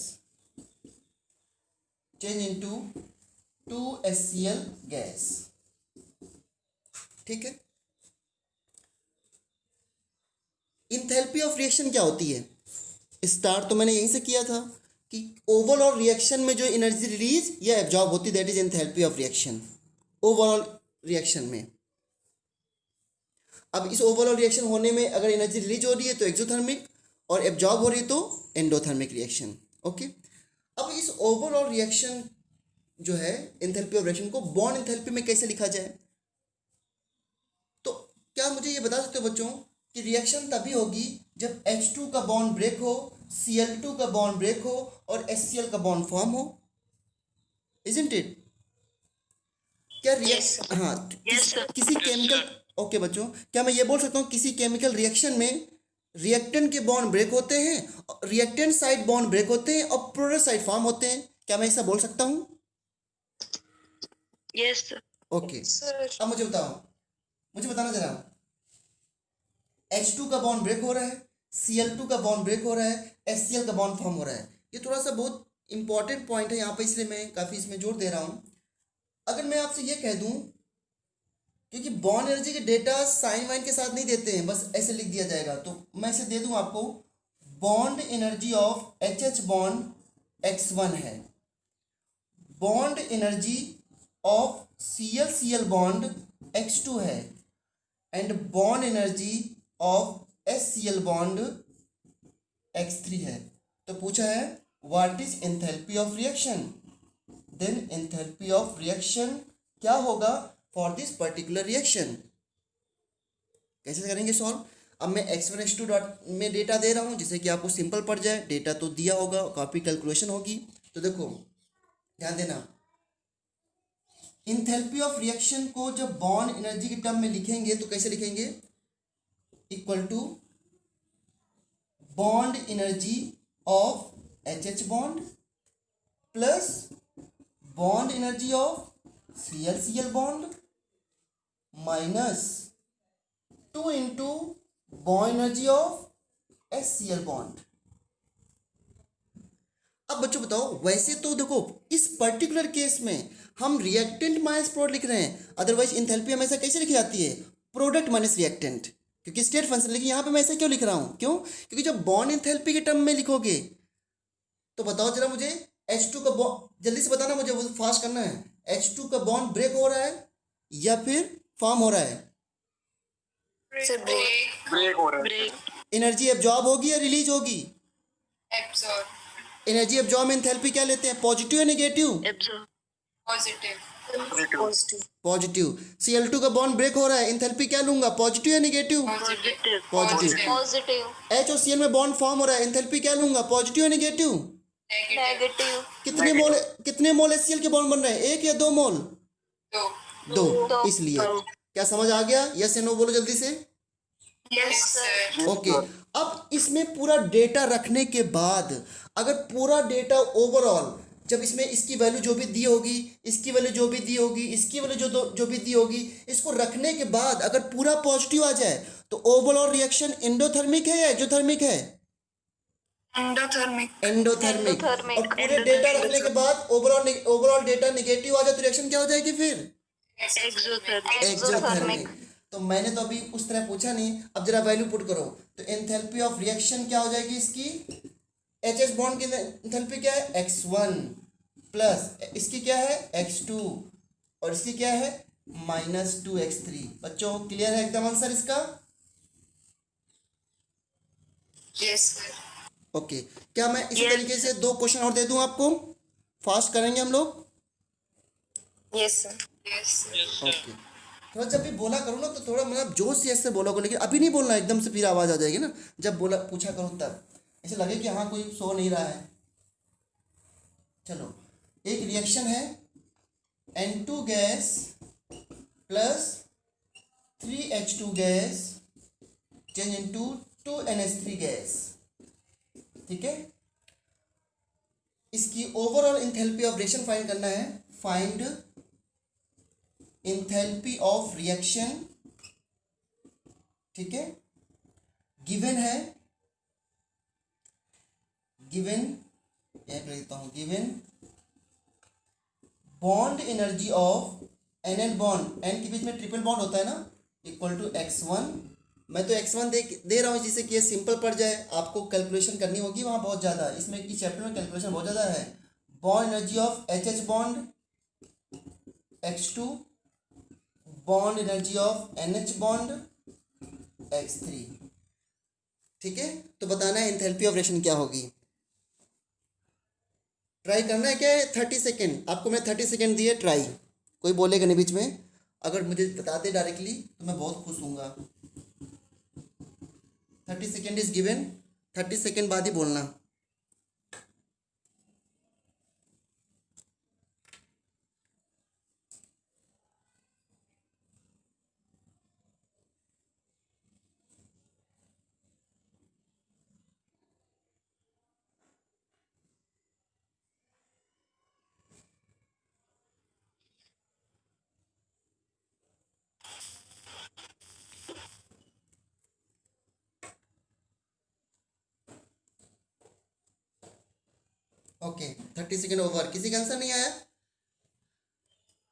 change into 2HCl gas, ठीक है। इंथैल्पी ऑफ रिएक्शन क्या होती है? स्टार्ट तो मैंने यहीं से किया था कि ओवरऑल रिएक्शन में जो एनर्जी रिलीज या एब्जॉर्ब होती, that is enthalpy of reaction, overall reaction में। अब इस ओवरऑल रिएक्शन होने में अगर एनर्जी रिलीज हो रही है तो एक्सोथर्मिक, और एब्जॉर्ब हो रही है तो एंडोथर्मिक रिएक्शन, ओके। अब इस ओवरऑल रिएक्शन जो है एंथैल्पी ऑफ रिएक्शन को बॉन्ड एंथैल्पी में कैसे लिखा जाए? तो क्या मुझे ये बता सकते हो बच्चों कि रिएक्शन तभी होगी जब H2 का बॉन्ड ब्रेक हो, Cl2 का बॉन्ड ब्रेक हो और HCl का बॉन्ड फॉर्म हो, इजंट इट? क्या रिएक्शन, हाँ, किसी केमिकल, ओके बच्चों, क्या मैं ये बोल सकता हूँ किसी केमिकल रिएक्शन में रिएक्टेंट के बॉन्ड ब्रेक होते हैं, रिएक्टेंट साइड बॉन्ड ब्रेक होते हैं और प्रोडक्ट साइड फॉर्म होते हैं? क्या मैं ऐसा बोल सकता हूँ? Yes, sir. ओके, अब मुझे बताओ, मुझे बताना जरा, H2 का बॉन्ड ब्रेक हो रहा है, Cl2 का बॉन्ड ब्रेक हो रहा है, HCl का बॉन्ड फॉर्म हो रहा है। ये थोड़ा सा बहुत इंपॉर्टेंट पॉइंट है यहाँ पे, इसलिए मैं काफ़ी इसमें जोर दे रहा हूँ। अगर मैं आपसे ये कह दूँ, क्योंकि बॉन्ड एनर्जी के डेटा साइन वाइन के साथ नहीं देते हैं, बस ऐसे लिख दिया जाएगा, तो मैं ऐसे दे दूँ आपको, bond energy of HH bond X1 है, bond energy of Cl bond X2 है, and bond energy of HCl bond X3 है। तो पूछा है what is enthalpy of reaction, then enthalpy of reaction क्या होगा फॉर दिस पर्टिकुलर रिएक्शन। कैसे करेंगे सॉल्व? अब मैं x1 x2 डॉट में डेटा दे रहा हूँ जिससे कि आपको सिंपल पड़ जाए, डेटा तो दिया होगा, कॉपी कैलकुलेशन होगी। तो देखो ध्यान देना, इंथैल्पी ऑफ रिएक्शन को जब बॉन्ड एनर्जी के टर्म में लिखेंगे तो कैसे लिखेंगे? Equal to bond energy of HH bond plus bond energy of Cl bond minus 2 into bond energy of HCl bond. अब बच्चों बताओ, वैसे तो देखो इस पर्टिकुलर केस में हम रिएक्टेंट माइनस प्रोडक्ट लिख रहे हैं, अदरवाइज इंथैल्पी हमेशा कैसे लिखी जाती है? प्रोडक्ट माइनस रिएक्टेंट, क्योंकि स्टेट फंक्शन। लेकिन यहाँ पे मैं ऐसे क्यों लिख रहा हूँ? क्यों? क्योंकि जब बॉन्ड एंथैल्पी के टर्म में लिखोगे तो बताओ जरा मुझे, H2 का बॉन्ड, जल्दी से बताना मुझे, वो फास्ट करना है, H2 का बॉन्ड ब्रेक हो रहा है या फिर फॉर्म हो रहा है? Sir, ब्रेक हो रहा है। एनर्जी एब्जॉर्ब होगी या रिलीज होगी? Absorb. एनर्जी एब्जॉर्ब में एंथैल्पी क्या लेते हैं, पॉजिटिव या negative? Absorb. Positive. Positive. Positive. Cl2 का बॉन्ड ब्रेक हो रहा है, एंथैल्पी क्या लूंगा, पॉजिटिव या negative? Positive. Positive. Positive. H और Cl में बॉन्ड फॉर्म हो रहा है, एंथैल्पी क्या लूंगा, पॉजिटिव या नेगेटिव? Negative. कितने मोल HCl के बॉन्ड बन रहे हैं, 1 या 2 मोल? दो। इसलिए क्या समझ आ गया? यस या नो बोलो जल्दी से। Yes, sir. ओके, अब इसमें पूरा डेटा रखने के बाद, अगर पूरा डेटा ओवरऑल, जब इसमें इसकी वैल्यू जो भी दी होगी, इसकी वैल्यू जो भी दी होगी, इसकी वैल्यू जो भी दी होगी, इसको रखने के बाद अगर पूरा पॉजिटिव आ जाए तो ओवरऑल रिएक्शन एंडोथर्मिक है या एक्सोथर्मिक है? Endothermic. एंडोथर्मिक। Endothermic. और पूरे डेटा रखने के बाद ओवरऑल डेटा नेगेटिव आ जाए तो रिएक्शन क्या हो जाएगी फिर? Exothermic. एक्सोथर्मिक। तो मैंने तो अभी उस तरह पूछा नहीं, अब जरा वैल्यू पुट करो। तो एंथैल्पी ऑफ रिएक्शन क्या हो जाएगी इसकी? HH बॉन्ड की एंथैल्पी क्या है? X1 प्लस इसकी क्या है? X2 और इसकी क्या है? -2X3। बच्चों क्लियर है एकदम आंसर इसका? Yes, sir. ओके, क्या मैं इसी तरीके से 2 क्वेश्चन और दे दूं आपको? फास्ट करेंगे हम लोग। Yes, sir. Yes, sir. Okay, थोड़ा जब भी बोला करो ना तो थोड़ा मतलब जोश से ऐसे बोला करो, लेकिन अभी नहीं बोलना एकदम से, फिर आवाज़ आ जाएगी ना। जब बोला पूछा करो तब ऐसे लगे कि हाँ कोई सो नहीं रहा है। चलो, एक रिएक्शन है N2 gas plus 3H2 gas change into 2NH3 gas, ठीक है। इसकी overall enthalpy of reaction find करना है। फाइंड इंथैल्पी ऑफ रिएक्शन, ठीक है। गिवन है, गिवन यह लिखता हूं, given bond energy of NN bond, N के बीच में ट्रिपल बॉन्ड होता है ना, इक्वल टू x1। मैं तो x1 दे रहा हूँ जिससे कि ये सिंपल पड़ जाए, आपको कैलकुलेशन करनी होगी वहाँ बहुत ज़्यादा, इसमें इस चैप्टर में कैलकुलेशन बहुत ज़्यादा है। Bond energy of HH bond x2, bond energy of NH bond x3, ठीक है। तो बताना है एंथैल्पी ऑफ रिएक्शन क्या होगी। ट्राई करना है क्या है, 30 सेकेंड आपको मैं 30 सेकेंड दिए, ट्राई, कोई बोलेगा नहीं बीच में। अगर मुझे बता दे डायरेक्टली तो मैं बहुत खुश हूँगा। 30 सेकेंड इज गिवन, 30 सेकेंड बाद ही बोलना। Okay, 30 second over. किसी का आंसर नहीं आया?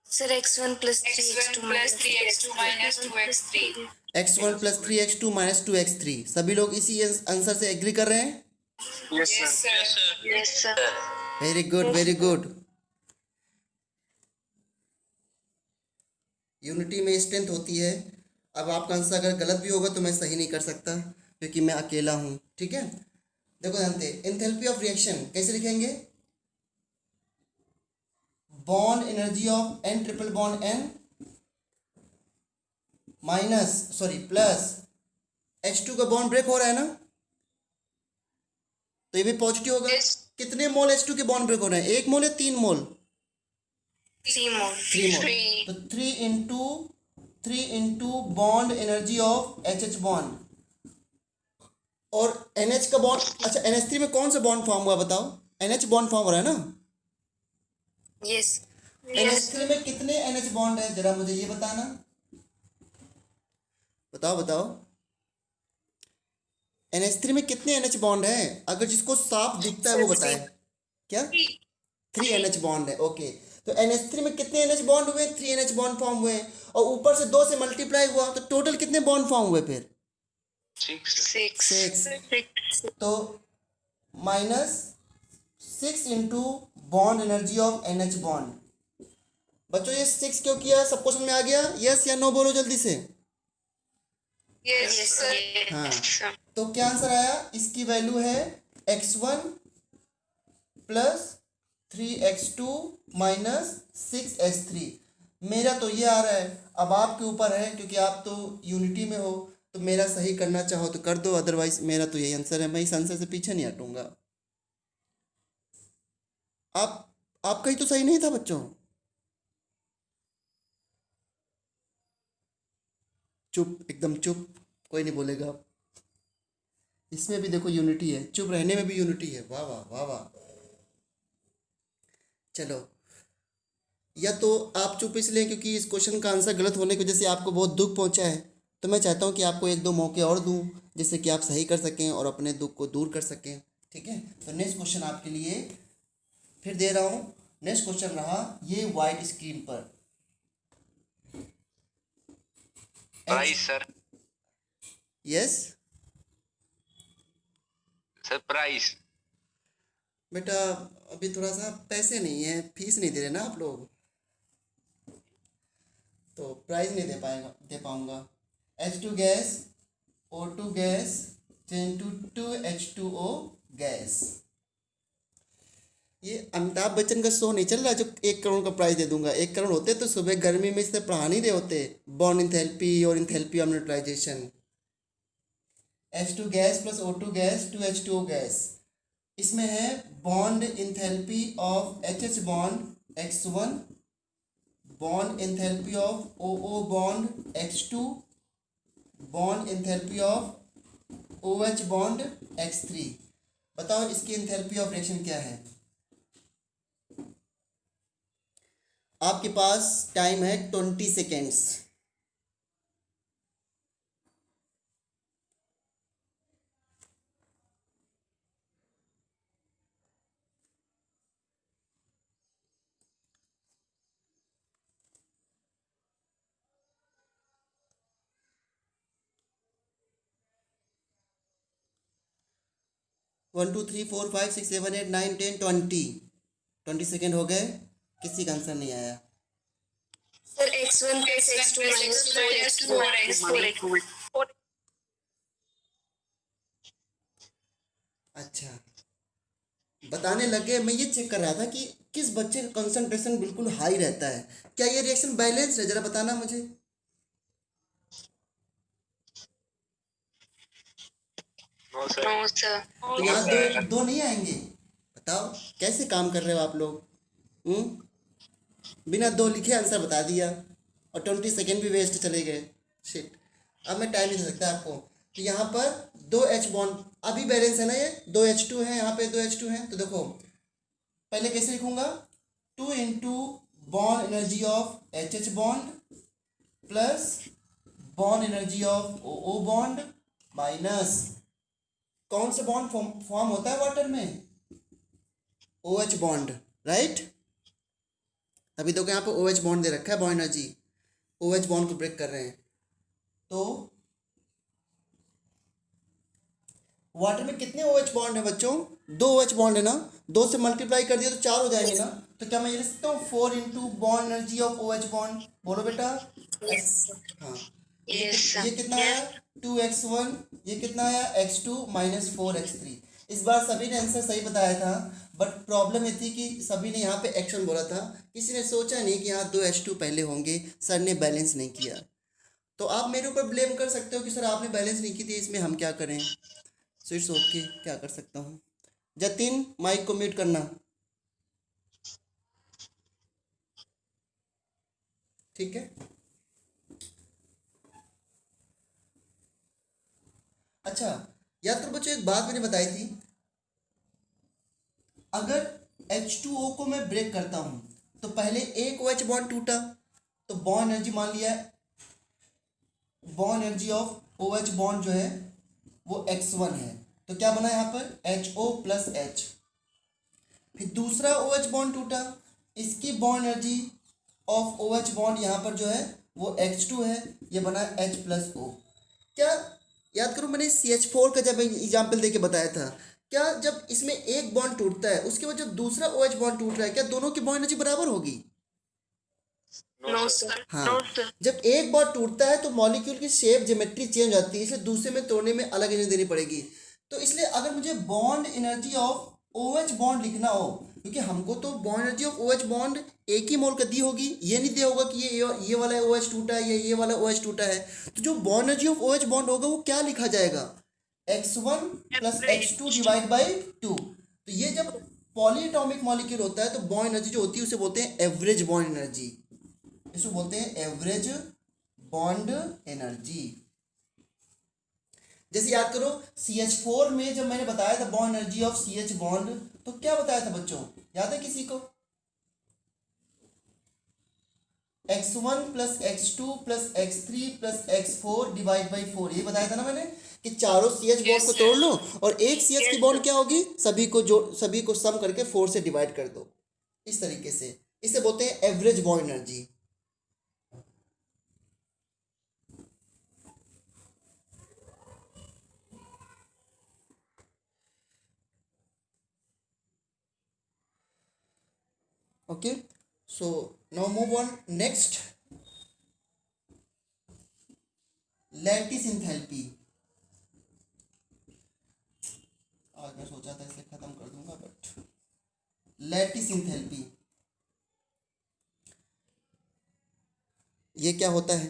Sir, x1 plus x1 plus 3x2 minus 2x3. x1 plus 3x2 minus 2x3, सभी लोग इसी आंसर से एग्री कर रहे हैं? Yes, sir. Yes, sir. Yes, sir. Very good, very good. Unity में स्ट्रेंथ होती है। अब आपका आंसर अगर गलत भी होगा तो मैं सही नहीं कर सकता क्योंकि मैं अकेला हूँ, ठीक है। देखो जानते, एंथैल्पी ऑफ रिएक्शन कैसे लिखेंगे? Bond energy of N triple bond N minus plus H2 का बॉन्ड ब्रेक हो रहा है ना, तो ये भी पॉजिटिव होगा। Yes. कितने मोल H2 के बॉन्ड ब्रेक हो रहे हैं? 1 मोल या 3 मोल? 3 more. 3 मोल। Three. तो 3 into bond energy of HH bond और NH का बॉन्ड। अच्छा, NH3 में कौन सा बॉन्ड फॉर्म हुआ बताओ? NH बॉन्ड फॉर्म हो रहा है ना। Yes. NH3 में कितने NH बॉन्ड है जरा मुझे ये बताना, बताओ। NH3 में कितने NH बॉन्ड है? अगर जिसको साफ दिखता है वो बताए। क्या? 3 NH बॉन्ड है। ओके, तो NH3 में कितने NH बॉन्ड हुए? 3 NH बॉन्ड फॉर्म हुए और ऊपर से 2 से मल्टीप्लाई हुआ तो टोटल कितने बॉन्ड फॉर्म हुए फिर? 6। तो minus 6 into bond energy of NH bond. बच्चों ये 6 क्यों किया? सब क्वेश्चन में आ गया? यस या नो बोलो जल्दी से। Yes, sir. हाँ, तो क्या आंसर आया? इसकी वैल्यू है x1 plus 3x2 minus 6h3। मेरा तो ये आ रहा है, अब आपके ऊपर है क्योंकि आप तो यूनिटी में हो, तो मेरा सही करना चाहो तो कर दो, अदरवाइज मेरा तो यही आंसर है, मैं इस आंसर से पीछे नहीं हटूंगा। आपका ही तो सही नहीं था बच्चों। चुप, एकदम चुप, कोई नहीं बोलेगा। इसमें भी देखो यूनिटी है, चुप रहने में भी यूनिटी है। वाह वाह वाह वाह। चलो, या तो आप चुप इसलिए क्योंकि इस क्वेश्चन का आंसर गलत होने की वजह से आपको बहुत दुख पहुंचा है, तो मैं चाहता हूं कि आपको 1-2 मौके और दूं जिससे कि आप सही कर सकें और अपने दुख को दूर कर सकें, ठीक है। तो नेक्स्ट क्वेश्चन आपके लिए फिर दे रहा हूं। नेक्स्ट क्वेश्चन रहा ये वाइट स्क्रीन पर। Price sir. Yes sir price. बेटा अभी थोड़ा सा पैसे नहीं है, फीस नहीं दे रहे ना आप लोग, तो प्राइस नहीं दे पाऊंगा। H2 gas O2 gas change to 2H2O gas. ये अमिताभ बच्चन का शो नहीं चल रहा जो 1 करोड़ का प्राइस दे दूंगा। 1 करोड़ होते तो सुबह गर्मी में इससे पढ़ा नहीं रहे होते बॉन्ड इंथैल्पी और enthalpy of neutralization. H2 gas plus O2 gas 2H2O गैस। इसमें है bond enthalpy of HH bond X1, bond enthalpy of OO bond X2, bond enthalpy of OH bond X3। बताओ इसकी इंथैल्पी ऑफ रिएक्शन क्या है। आपके पास time है 20 seconds. One two three four five six seven eight nine 10 20 second हो गए। किसी का आंसर नहीं आया। Sir, x1 plus x2 minus 4x4. अच्छा, बताने लगे। मैं ये चेक कर रहा था कि किस बच्चे का कंसंट्रेशन बिल्कुल हाई रहता है। क्या ये रिएक्शन बैलेंस है, जरा बताना मुझे। No sir. No, sir. तो यहाँ दो दो नहीं आएंगे। बताओ कैसे काम कर रहे हो आप लोग। बिना दो लिखे आंसर बता दिया और 20 सेकेंड भी वेस्ट चले गए। शिट, अब मैं टाइम नहीं दे सकता आपको। तो यहाँ पर 2H बॉन्ड अभी बैलेंस है ना, ये 2H2 है, यहाँ पे 2H2 है। तो देखो पहले कैसे लिखूंगा, 2 into bond energy of HH bond plus bond energy of OO bond minus कौन सा बॉन्ड फॉर्म होता है वाटर में, OH बॉन्ड, राइट। तभी देखो यहाँ पे OH बॉन्ड दे रखा है, बॉन्ड एनर्जी OH बॉन्ड को ब्रेक कर रहे हैं। तो वाटर में कितने OH बॉन्ड है बच्चों, 2 OH बॉन्ड है ना, 2 से मल्टीप्लाई कर दिया तो 4 हो जाएंगे ना। तो क्या मैं ये लिख सकता हूँ 4 into bond energy of OH bond. बोलो बेटा। Yes, sir. हाँ, Yes, sir. ये कितना आया 2x1, ये कितना आया x2 माइनस 4x3। इस बार सभी ने आंसर सही बताया था, बट प्रॉब्लम ये थी कि सभी ने यहाँ पे एक्शन बोला था, किसी ने सोचा नहीं कि यहाँ 2H2 पहले होंगे, सर ने बैलेंस नहीं किया। तो आप मेरे ऊपर ब्लेम कर सकते हो कि सर आपने बैलेंस नहीं की थी, इसमें हम क्या करें। सो इट्स ओके, क्या कर सकता हूँ। जतिन माइक को म्यूट करना, ठीक है। अच्छा, याद करो बच्चों, एक बात मैंने बताई थी, अगर H2O को मैं ब्रेक करता हूं तो पहले एक OH बॉन्ड टूटा, तो बॉन्ड एनर्जी मान लिया, bond energy of OH bond जो है वो X1 है। तो क्या बना यहाँ पर HO प्लस H। फिर दूसरा OH बॉन्ड टूटा, इसकी bond energy of OH bond यहाँ पर जो है वो X2 है, ये बना H प्लस O। क्या याद करो, मैंने CH4 का जब एग्जाम्पल देके बताया था, क्या जब इसमें एक बॉन्ड टूटता है उसके बाद जब दूसरा OH बॉन्ड टूट रहा है, क्या दोनों की बॉन्ड एनर्जी बराबर होगी। No, sir. हाँ, No, sir. जब एक बॉन्ड टूटता है तो मॉलिक्यूल की शेप ज्योमेट्री चेंज हो जाती है, इसलिए दूसरे में तोड़ने में अलग एनर्जी देनी पड़ेगी। तो इसलिए अगर मुझे bond energy of OH bond लिखना हो, क्योंकि हमको तो bond energy of OH bond एक ही मोल का दी होगी, ये नहीं दिया होगा कि ये वाला OH टूटा है, ये वाला OH टूटा है। तो जो bond energy of OH bond होगा वो क्या लिखा जाएगा, X1 plus X2 divide by 2। तो ये जब पॉलीएटॉमिक मॉलिक्यूल होता है तो बॉन्ड एनर्जी जो होती है उसे बोलते हैं एवरेज बॉन्ड एनर्जी, इसको बोलते हैं एवरेज बॉन्ड एनर्जी। जैसे याद करो CH4 में जब मैंने बताया था bond energy of CH bond, तो क्या बताया था बच्चों, याद है किसी को, X1 plus X2 plus X3 plus X4 divide by 4, ये बताया था ना मैंने कि चारों CH बॉन्ड को तोड़ लो और एक CH की बॉन्ड क्या होगी, सभी को सम करके 4 से डिवाइड कर दो। इस तरीके से इसे बोलते हैं average bond energy. Okay, so now move on next, lattice enthalpy. आज मैं सोचा था इसे खत्म कर दूंगा, बट लैटिस एंथैल्पी ये क्या होता है।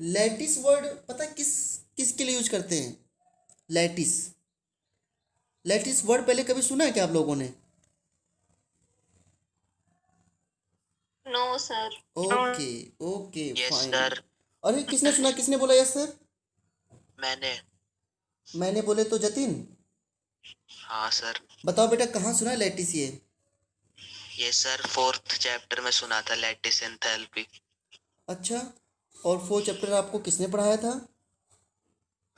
लैटिस वर्ड पता है किसके लिए यूज करते हैं? लैटिस लैटिस वर्ड पहले कभी सुना है क्या आप लोगों ने? No, sir. Okay okay yes fine. Sir. अरे किसने सुना, किसने बोला यस सर? मैंने। मैंने बोले तो जतिन हाँ सर। बताओ बेटा कहाँ सुना है लैटिस ये सर 4th चैप्टर में सुना था, लैटिस एंथैल्पी। अच्छा, और 4 चैप्टर आपको किसने पढ़ाया था?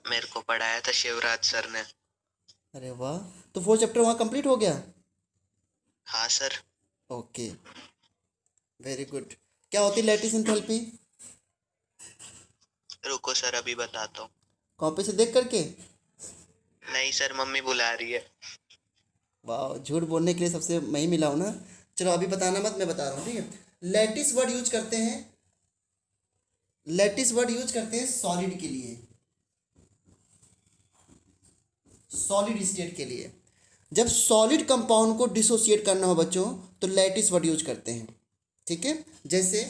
मेरे को पढ़ाया था शिवराज सर ने। अरे वाह, तो 4 चैप्टर वहाँ कंप्लीट हो गया? हाँ सर। Okay very good. क्या होती है लैटिस एंथैल्पी? रुको सर अभी बताता हूँ। कॉपी से देख करके? नहीं सर, मम्मी बुला रही है। वाह, झूठ बोलने के लिए सबसे मैं ही मिला हूँ ना। चलो अभी बताना मत, मैं बता रहा हूँ, ठीक है। लैटिस वर्ड यूज करते हैं, लैटिस वर्ड यूज करते हैं सॉलिड के लिए, सॉलिड स्टेट के लिए। जब सॉलिड कंपाउंड को डिसोसिएट करना हो बच्चों तो लैटिस वर्ड यूज करते हैं, ठीक है। जैसे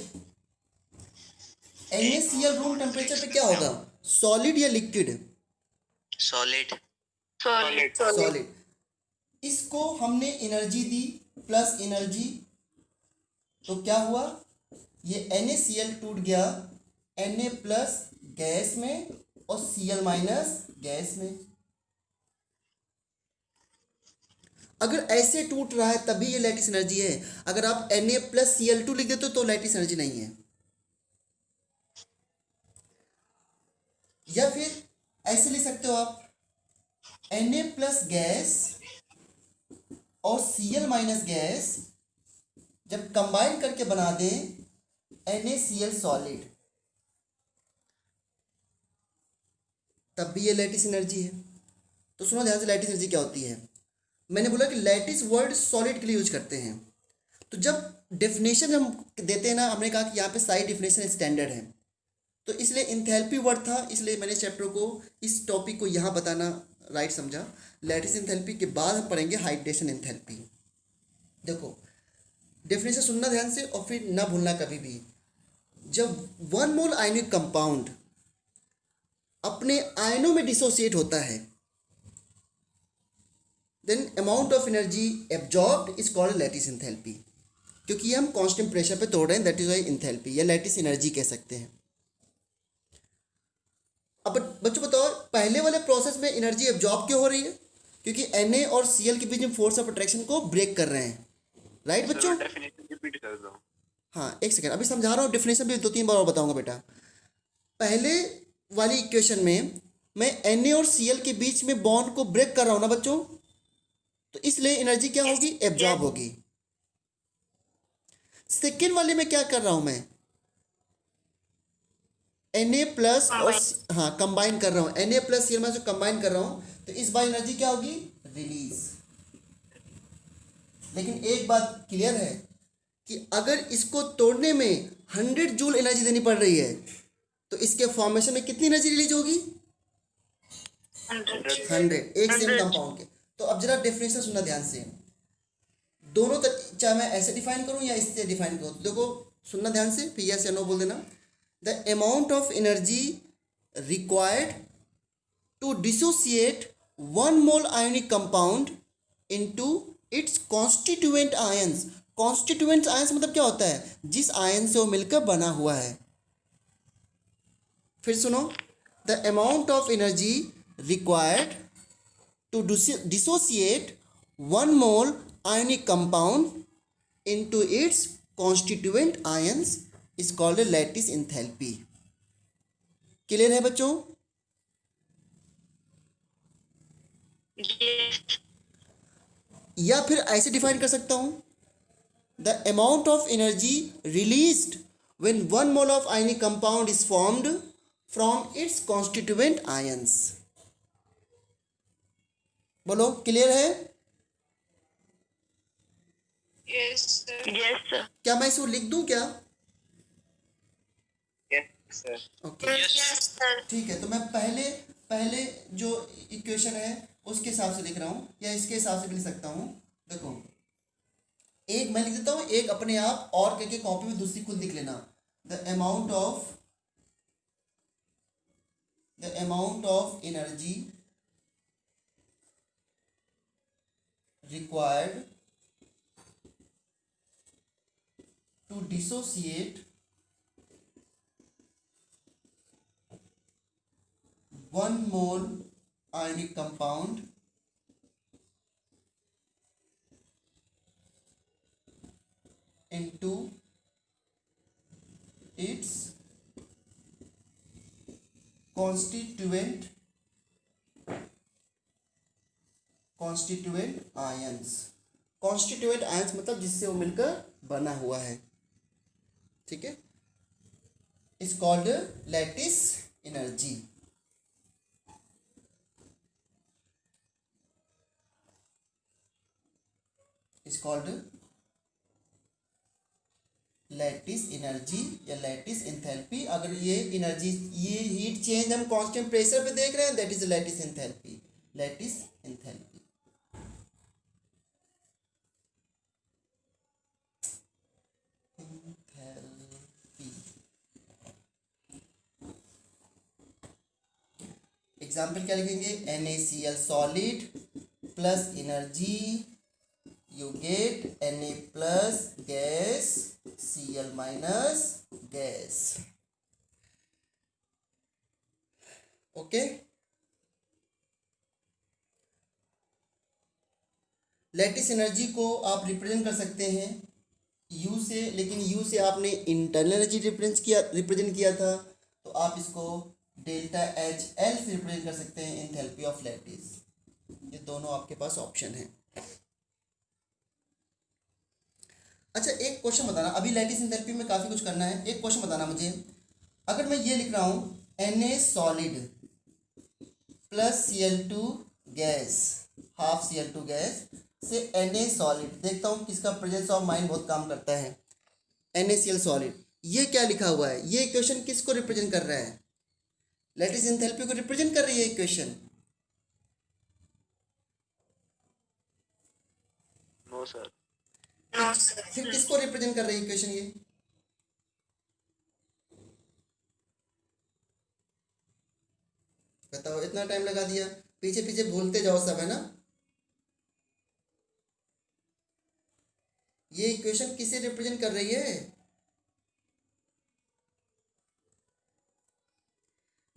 NaCl रूम टेम्परेचर पे क्या होगा, सॉलिड या लिक्विड? सॉलिड। Solid. सॉलिड। इसको हमने एनर्जी दी प्लस एनर्जी, तो क्या हुआ, ये NaCl टूट गया Na प्लस गैस में और Cl माइनस गैस में। अगर ऐसे टूट रहा है तभी ये लैटिस एनर्जी है। अगर आप Na प्लस Cl2 लिख देते तो लैटिस एनर्जी नहीं है। या फिर ऐसे लिख सकते हो आप, Na प्लस गैस और Cl माइनस गैस जब कंबाइन करके बना दें NaCl सॉलिड, तब भी ये लैटिस एनर्जी है। तो सुनो ध्यान से, लैटिस एनर्जी क्या होती है। मैंने बोला कि लैटिस वर्ड सॉलिड के लिए यूज करते हैं। तो जब डेफिनेशन हम देते हैं ना, हमने कहा कि यहाँ पे सारी डेफिनेशन स्टैंडर्ड है, तो इसलिए इंथैल्पी वर्ड था, इसलिए मैंने चैप्टर को, इस टॉपिक को यहाँ बताना राइट समझा। लैटिस इंथैल्पी के बाद हम पढ़ेंगे हाइड्रेशन इंथैल्पी। देखो डेफिनेशन सुनना ध्यान से और फिर ना भूलना कभी भी। जब 1 मोल आयनिक कंपाउंड अपने आयनों में डिसोसिएट होता है, then amount of energy absorbed is called lattice enthalpy. क्योंकि ये हम कांस्टेंट प्रेशर पे तोड़ रहे हैं, दैट इज वाई इंथैल्पी या लैटिस एनर्जी कह सकते हैं। अब बच्चों बताओ, पहले वाले प्रोसेस में एनर्जी एब्जॉर्ब क्यों हो रही है? क्योंकि Na और Cl के बीच में फोर्स ऑफ अट्रैक्शन को ब्रेक कर रहे हैं, राइट बच्चों? डेफिनेशन रिपीट कर दो। हाँ एक सेकेंड, अभी समझा रहा हूँ, डेफिनेशन भी 2-3 बार और बताऊंगा बेटा। पहले वाली इक्वेशन में मैं Na और Cl के बीच में बॉन्ड को ब्रेक कर रहा हूँ ना बच्चों, तो इसलिए एनर्जी क्या होगी, एब्जॉर्ब होगी। सेकेंड वाले में क्या कर रहा हूँ मैं, Na प्लस और हाँ कंबाइन कर रहा हूँ, Na प्लस Cl में जो कंबाइन कर रहा हूँ, तो इस बार एनर्जी क्या होगी, रिलीज। लेकिन एक बात क्लियर है कि अगर इसको तोड़ने में 100 जूल एनर्जी देनी पड़ रही है तो इसके फॉर्मेशन में कितनी एनर्जी रिलीज होगी, 100, एक सेम कंपाउंड के। तो अब जरा डेफिनेशन सुनना ध्यान से, दोनों चाहे मैं ऐसे डिफाइन करूं या इससे डिफाइन करूं, तो देखो सुनना ध्यान से, फिर यस या नो बोल देना। The amount of energy required to dissociate 1 mole ionic compound into its constituent ions. Constituent ions मतलब क्या होता है, जिस आयन से वो मिलकर बना हुआ है। फिर सुनो, the amount of energy required to dissociate 1 mole ionic compound into its constituent ions is called a lattice enthalpy। Clear है बच्चों? या फिर ऐसे डिफाइन कर सकता हूं, the amount of energy released when 1 mole of ionic compound is formed from its constituent ions। बोलो clear है? Yes, sir. Yes, sir. क्या मैं इसको लिख दूं क्या? Yes, sir. Okay Yes, sir. ठीक है, तो मैं पहले जो इक्वेशन है उसके हिसाब से लिख रहा हूँ, या इसके हिसाब से भी लिख सकता हूँ। देखो एक मैं लिख देता हूँ, एक अपने आप और करके कॉपी में दूसरी खुद लिख लेना। The amount of the amount of energy required to dissociate one mole ionic compound into its constituent ions. Constituent ions मतलब जिससे वो मिलकर बना हुआ है, ठीक है, is called lattice energy. Is called lattice energy या लैटिस एंथैल्पी। अगर ये एनर्जी, ये हीट चेंज हम कांस्टेंट प्रेशर पे देख रहे हैं, that is lattice enthalpy. Lattice enthalpy. Example क्या लिखेंगे? NaCl solid plus energy you get Na plus gas Cl minus gas। Okay, lattice energy को आप रिप्रेजेंट कर सकते हैं U से, लेकिन U से आपने इंटरनल एनर्जी रिप्रेजेंट किया था, तो आप इसको डेल्टा HL से रिप्रेजेंट कर सकते हैं, एंथैल्पी ऑफ लैटिस। ये दोनों आपके पास ऑप्शन है। अच्छा, एक क्वेश्चन बताना, अभी लैटिस एंथैल्पी में काफ़ी कुछ करना है। एक क्वेश्चन बताना मुझे, अगर मैं ये लिख रहा हूँ Na solid plus Cl2 gas, half Cl2 gas से Na सॉलिड, देखता हूँ किसका प्रेजेंस ऑफ माइंड बहुत काम करता है। NaCl सॉलिड, ये क्या लिखा हुआ है? ये इक्वेशन किसको रिप्रेजेंट कर रहा है? लैटिस एंथैल्पी को रिप्रेजेंट कर रही है equation. No sir. No, sir. फिर किसको रिप्रेजेंट कर रही है इक्वेशन ये? बताओ, इतना टाइम लगा दिया, पीछे पीछे भूलते जाओ सब, है ना। ये इक्वेशन किसे रिप्रेजेंट कर रही है?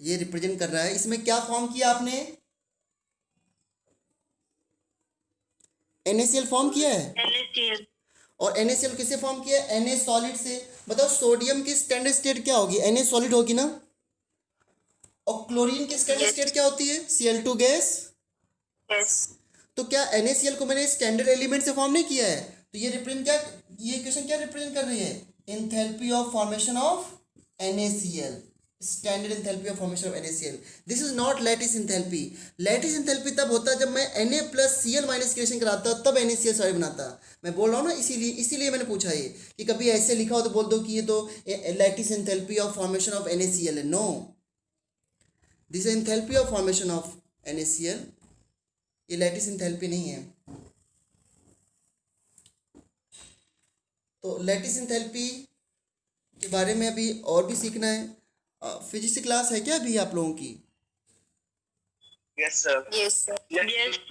ये रिप्रेजेंट कर रहा है, इसमें क्या फॉर्म किया आपने? NaCl फॉर्म किया है, NaCl. और NaCl किसे फॉर्म किया है? Na सॉलिड से। बताओ सोडियम की स्टैंडर्ड स्टेट क्या होगी? Na सॉलिड होगी ना। और क्लोरीन की स्टैंडर्ड स्टेट क्या होती है? Cl2 gas. Yes. तो क्या NaCl को मैंने स्टैंडर्ड एलिमेंट से फॉर्म नहीं किया है? तो ये रिप्रेजेंट क्या, ये इक्वेशन क्या रिप्रेजेंट कर रही है? Enthalpy of formation of NaCl, standard enthalpy of formation of NaCl। This is not lattice enthalpy. Lattice enthalpy तब होता है जब मैं Na plus Cl minus creation कराता हूँ, तब NaCl सॉलिड बनाता। मैं बोल रहा हूँ ना, इसीलिए मैंने पूछा ये कि कभी ऐसे लिखा हो तो बोल दो कि ये तो lattice enthalpy of formation of NaCl है। No, this is enthalpy of formation of NaCl, ये लैटिस एंथैल्पी नहीं है। तो लैटिस एंथैल्पी के बारे में अभी और भी सीखना है। फिजिक्स की क्लास है क्या अभी आप लोगों की? Yes, sir. Yes, sir. Yes, Yes, sir.